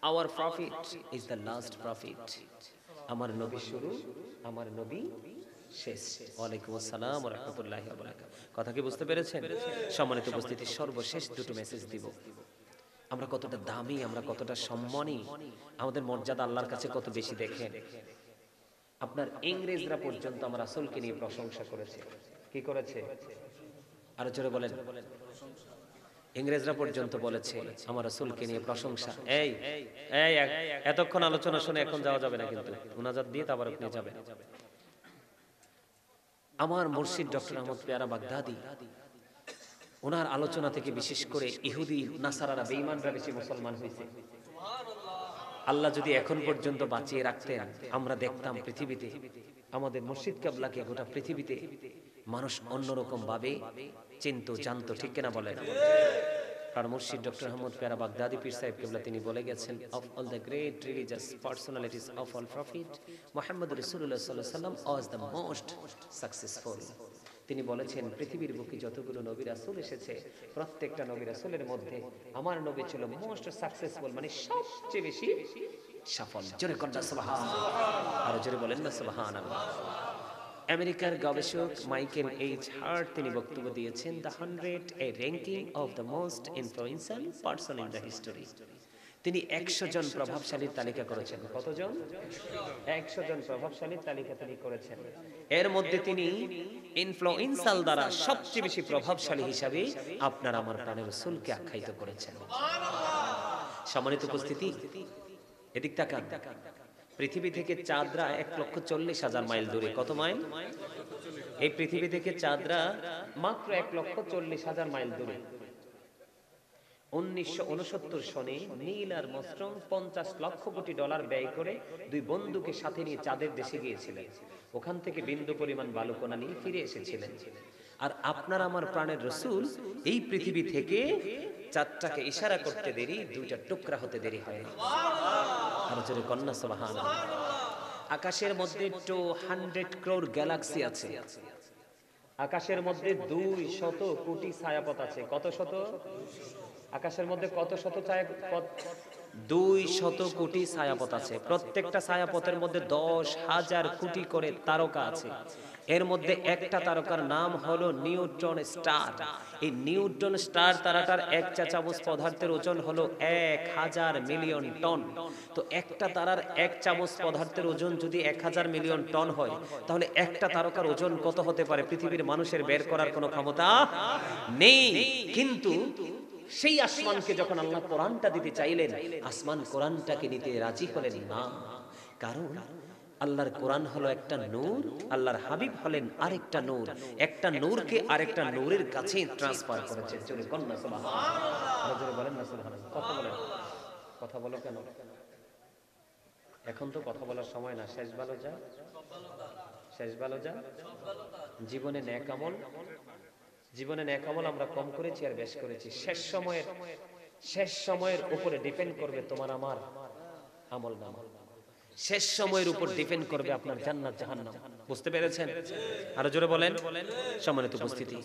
Our prophet is the last prophet. আমার নবী শুরু, আমার নবী শেষ। ওয়ালাইকুম আসসালাম ওয়া রাহমাতুল্লাহি ওয়া বারাকাতুহু। কথা কি বুঝতে পেরেছেন? সম্মানিত উপস্থিতি, সর্বশেষ দুটো মেসেজ দিব। আমরা কতটা দামি, আমরা কতটা সম্মানী, আমাদের মর্যাদা আল্লাহর কাছে কত বেশি দেখেন। আপনার ইংরেজরা পর্যন্ত আমার রাসূলকে নিয়ে প্রশংসা করেছে। কি করেছে? আরো জোরে বলেন। ইংরেজরা পর্যন্ত বলেছে আমার রাসূলকে নিয়ে প্রশংসা। এই এই এতক্ষণ আলোচনা শুনে এখন যাওয়া যাবে না, কিন্তু মুনাজাত দিয়ে তারপর আপনি যাবেন। আমার মুর্শিদ ডক্টর আহমদ পেয়ারা বাগদাদি, ওনার আলোচনা থেকে বিশেষ করে ইহুদি নাসারারা, বেঈমানরা বেশি মুসলমান হয়েছে। আল্লাহ যদি এখন পর্যন্ত বাঁচিয়ে রাখতেন, আমরা দেখতাম পৃথিবীতে আমাদের মুর্শিদ কিবলাকে গোটা পৃথিবীতে মানুষ অন্যরকম ভাবে চিনতো, জানতো। ঠিক কিনা বলেন? কারণ মুর্শিদ ডক্টর আহমদ পেয়ারা বাগদাদি পীর সাহেব কিবলা তিনি বলে গেছেন, of all the great religious personalities of all prophet Muhammad রাসূলুল্লাহ সাল্লাল্লাহু আলাইহি ওয়াসাল্লাম ওয়াজ দ্য মোস্ট সাকসেসফুল। তিনি বলেছেন পৃথিবীর বুকে যতগুলো নবী রাসূল এসেছে, প্রত্যেকটা নবী রাসূলের মধ্যে আমার নবী ছিল মোস্ট সাকসেসফুল, মানে সবচেয়ে বেশি সফল। জোরে কন্যা সুবহানাল্লাহ, আর জোরে বলেন না সুবহানাল্লাহ। আমেরিকার গবেষক মাইকেল এইচ হার্ট তিনি বক্তব্য দিয়েছেন, the 100 A ranking of the most influential person in the history. তিনি 100 জন প্রভাবশালীর তালিকা করেছেন। কতজন? 100 জন প্রভাবশালীর তালিকা তিনি করেছেন। এর মধ্যে তিনি ইনফ্লুয়েন্সাল দ্বারা সবচেয়ে বেশি প্রভাবশালী হিসাবে আপনার আমার প্রাণের রাসূলকে আখ্যায়িত করেছেন। সম্মানিত উপস্থিতি, এদিক তাকান। পৃথিবী থেকে চাঁদরা 1,40,000 মাইল দূরে। কত মাইল? এই পৃথিবী থেকে চাঁদরা মাত্র 1,40,000 মাইল দূরে। 1969 সনে নীল আর আর্মস্ট্রং $50 লক্ষ কোটি ব্যয় করে দুই বন্ধুকে সাথে নিয়ে চাঁদের দেশে গিয়েছিলেন। ওখান থেকে বিন্দু পরিমাণ বালুকণা নিয়ে ফিরে এসেছিলেন। আর আপনার আমার প্রাণের রাসূল এই পৃথিবী থেকে চাঁদটাকে ইশারা করতে দেরি, দুইটা টুকরা হতে দেরি হয় না। আর জোরে কন্যা সুবহানাল্লাহ। আকাশের মধ্যে 200 crore গ্যালাক্সি আছে। আকাশের মধ্যে 200 কোটি ছায়াপথ আছে। কত শত? আকাশের মধ্যে কত শত ছায়াপথ? 200 কোটি ছায়াপথ আছে। প্রত্যেকটা ছায়াপথের মধ্যে 10,000 কোটি করে তারকা আছে। এর মধ্যে একটা তারকার নাম হলো নিউট্রন স্টার। এই নিউট্রন স্টার তারাটার 1 চা চামচ পদার্থের ওজন হলো 1000 মিলিয়ন টন। তো একটা তারার 1 চামচ পদার্থের ওজন যদি 1000 মিলিয়ন টন হয়, তাহলে একটা তারকার ওজন কত হতে পারে পৃথিবীর মানুষের বের করার কোনো ক্ষমতা নেই। কিন্তু সেই আসমানকে যখন আল্লাহ কোরআনটা দিতে চাইলেন, আসমান কোরআনটাকে নিতে রাজি হলেন না। কারণ আল্লাহর কোরআন হলো একটা নূর, আল্লাহর হাবিব হলেন আরেকটা নূর। একটা নূরকে আরেকটা নূরের কাছে ট্রান্সফার করেছেন। জোরে কন্যা সুবহানাল্লাহ, জোরে বলেন না সুবহানাল্লাহ। কথা বলেন, কথা বলো কেন? এখন তো কথা বলার সময় না। শেষ ভালো যা, শেষ ভালো যা। জীবনে নেক আমল, জীবনে নেক আমল আমরা কম করেছি আর বেশ করেছি। শেষ সময়ের উপরে ডিপেন্ড করবে তোমার আমার আমল নামা। শেষ সময়ের উপর ডিপেন্ড করবে আপনার জান্নাত জাহান্নাম। বুঝতে পেরেছেন? আরো জোরে বলেন। সম্মানিত উপস্থিতি,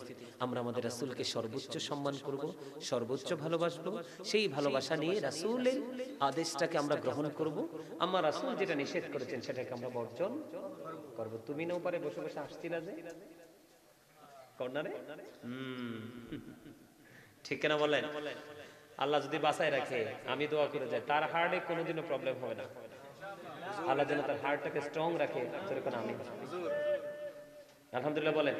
আমরা আমাদের রাসূলকে সর্বোচ্চ সম্মান করব, সর্বোচ্চ ভালোবাসবো। সেই ভালোবাসা নিয়ে রাসূলের আদেশটাকে আমরা গ্রহণ করব। আমার রাসূল যেটা নিষেধ করেছেন সেটাকে আমরা বর্জন করব। তুমি না পারে বসে বসে আসছিলা যে কর্নারে, ঠিক কিনা বলেন? আল্লাহ যদি বাঁচায় রাখে, আমি দোয়া করে যাই তার হার্টে কোনোদিনও প্রবলেম হবে না। আল্লাহ যেন তার হার্টটাকে স্ট্রং রাখে। যেরকম আমি আলহামদুলিল্লাহ বলেন।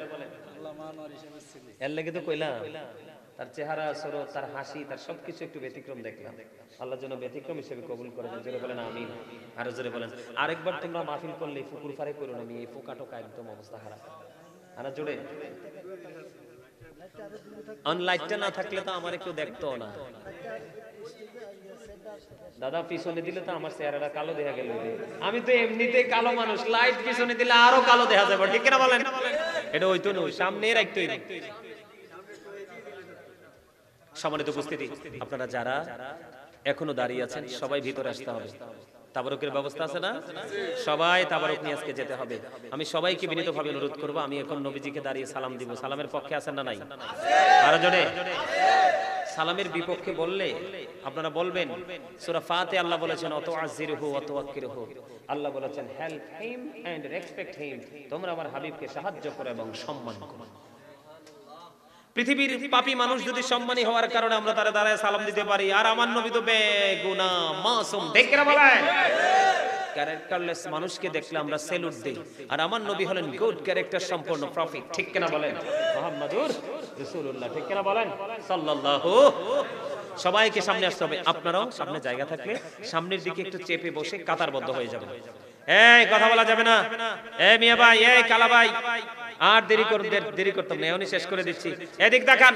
এর লেগে তো কইলাম, তার চেহারা, সুরত, তার হাসি, তার সবকিছু একটু ব্যতিক্রম দেখলাম। আল্লাহ যেন ব্যতিক্রম হিসেবে কবুল করে দেন। জোরে বলেন আমিন। আরো জোরে বলেন। আরেকবার তোমরা মাহফিল করলে ফুকুর ফারে করো না। আমি এই ফোকা টোকা একদম অবস্থা খারাপ। আনা জোরে। অনলাইটটা না থাকলে তো আমার কেউ দেখতো না। দাদা পিছনে দিলে তো আমার চেহারাটা কালো দেখা গেল। আমি তো এমনিতেই কালো মানুষ, লাইট পিছনে দিলে আরো কালো দেখা যাবে। ঠিক কিনা বলেন? এটা হইতো না, সামনে রাখতে হইবে। সম্মানিত উপস্থিতি, আপনারা যারা এখনো দাঁড়িয়ে আছেন সবাই ভিতরে আসতে হবে। তাবারুকের ব্যবস্থা আছে না? সবাই তাবারুক নিয়ে আজকে যেতে হবে। আমি সবাইকে বিনীতভাবে অনুরোধ করব, আমি এখন নবীজিকে দাঁড়িয়ে সালাম দিব। সালামের পক্ষে আছেন না নাই? আরো জোরে। সালামের বিপক্ষে বললে আপনারা বলবেন, সূরা ফাতিহা আল্লাহ বলেছেন অতুআযিরহু ওয়া তুওয়াক্কিরহু। আল্লাহ বলেছেন help him and respect him. তোমরা আমার হাবিবকে সাহায্য করো এবং সম্মান করো। পৃথিবীর পাপী মানুষ যদি সম্মানী হওয়ার কারণে আমরা তারে দাঁড়ায় সালাম দিতে পারি, আর আমার নবী তো বেগুনাহ মাসুম। ঠিক কিনা বলেন? ক্যারেক্টারলেস মানুষকে দেখলে আমরা স্যালুট দেই, আর আমার নবী হলেন গুড ক্যারেক্টার সম্পন্ন প্রফেট। ঠিক কিনা বলেন? মুহাম্মাদুর রাসূলুল্লাহ। ঠিক কিনা বলেন? সাল্লাল্লাহু। সবাইকে সামনে আসতে হবে। আপনারাও সামনে জায়গা থাকলে সামনের দিকে একটু চেপে বসে কাতারবদ্ধ হয়ে যাবেন। এই কথা বলা যাবে না। এই মিয়া ভাই, এই কালা ভাই, আর দেরি করতাম না, এখনই শেষ করে দিচ্ছি। এদিক দেখান।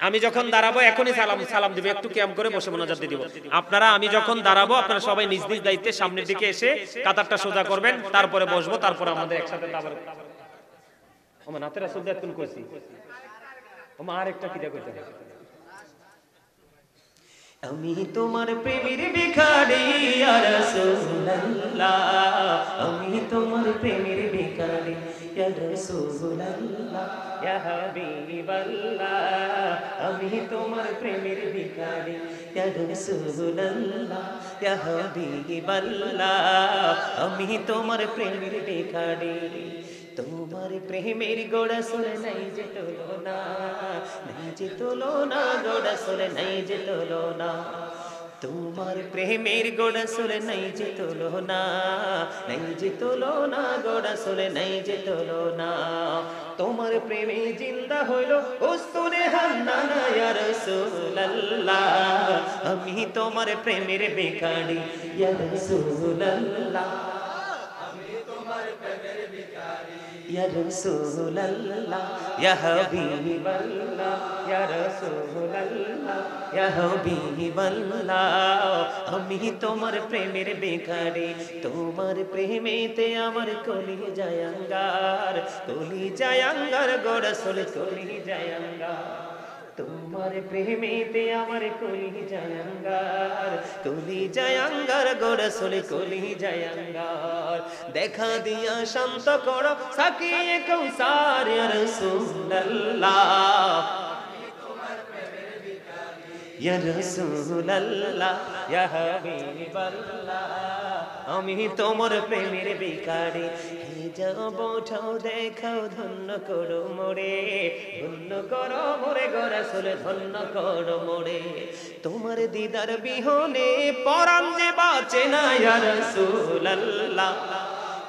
আমি যখন দাঁড়াবো এখনই সালাম দিব। একটু কিয়াম করে বসে মোনাজাত দিয়ে দিব। আপনারা, আমি যখন দাঁড়াবো আপনারা সবাই নিজ নিজ দায়িত্বে সামনের দিকে এসে কাতারটা সোজা করবেন, তারপরে বসবো, তারপরে আমাদের একসাথে তাবার আমার নাতের রাসূল দেখুন কইছি। ওমা আরেকটা কি দেখো। আমি তোমার প্রেমের ভিখারি ইয়া রাসূলুল্লাহ, আমি তোমার প্রেমের ভিখারি ইয়া রাসূলুল্লাহ, ইয়া হাবিবাল্লাহ, আমি তোমার প্রেমের ভিখারি ইয়া রাসূলুল্লাহ, ইয়া হাবিবাল্লাহ, আমি তোমার প্রেমের ভিখারি। তোমার প্রেমের গোড়া সুরে নাই যে তুলনা, নাই যে তুলনা, গোড়া সুরে নাই যে তুলনা। তোমার প্রেমের গোড়া সুরে নাই যে তুলনা, নাই যে তুলনা, গোড়া সুরে নাই যে তুলনা। তোমার প্রেমে জিন্দা হইল উস্তুনে হান্নানা ইয়া রাসূলুল্লাহ, আমি তোমার প্রেমের ভিখারি ইয়া রাসূলুল্লাহ, ইয়া রাসূলুল্লাহ, ইয়া হাবিবাল্লাহ, ইয়া রাসূলুল্লাহ, ইয়া হাবিবাল্লাহ, আমি তোমার প্রেমের ভিখারি। তোমার প্রেমেতে আমার কলি যায় আঙ্গার, কলি যায় আঙ্গার, গো রাসূল কলি যায় আঙ্গার। তোমার প্রেমেতে আমার কলি জায়াঙ্গার গো রাসূল কলি জায়াঙ্গার দেখা দিয়া শান্ত করো সাকিয়ে কৌসার ইয়া রাসূলুল্লাহ ইয়া রাসূলুল্লাহ ইয়া হাবিবাল্লাহ আমি তোমার প্রেমের ভিখারি হে যাব ঠাও দেখাও ধন্য করো মোরে গো রাসূল ধন্য করো মোরে তোমার দিদার বিহনে পরাণ যে বাঁচে না ইয়া রাসূলুল্লাহ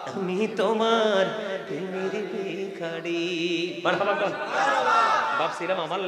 আমি তোমার প্রেমের ভিখারি মারহাবা বাপ সিরাম আমার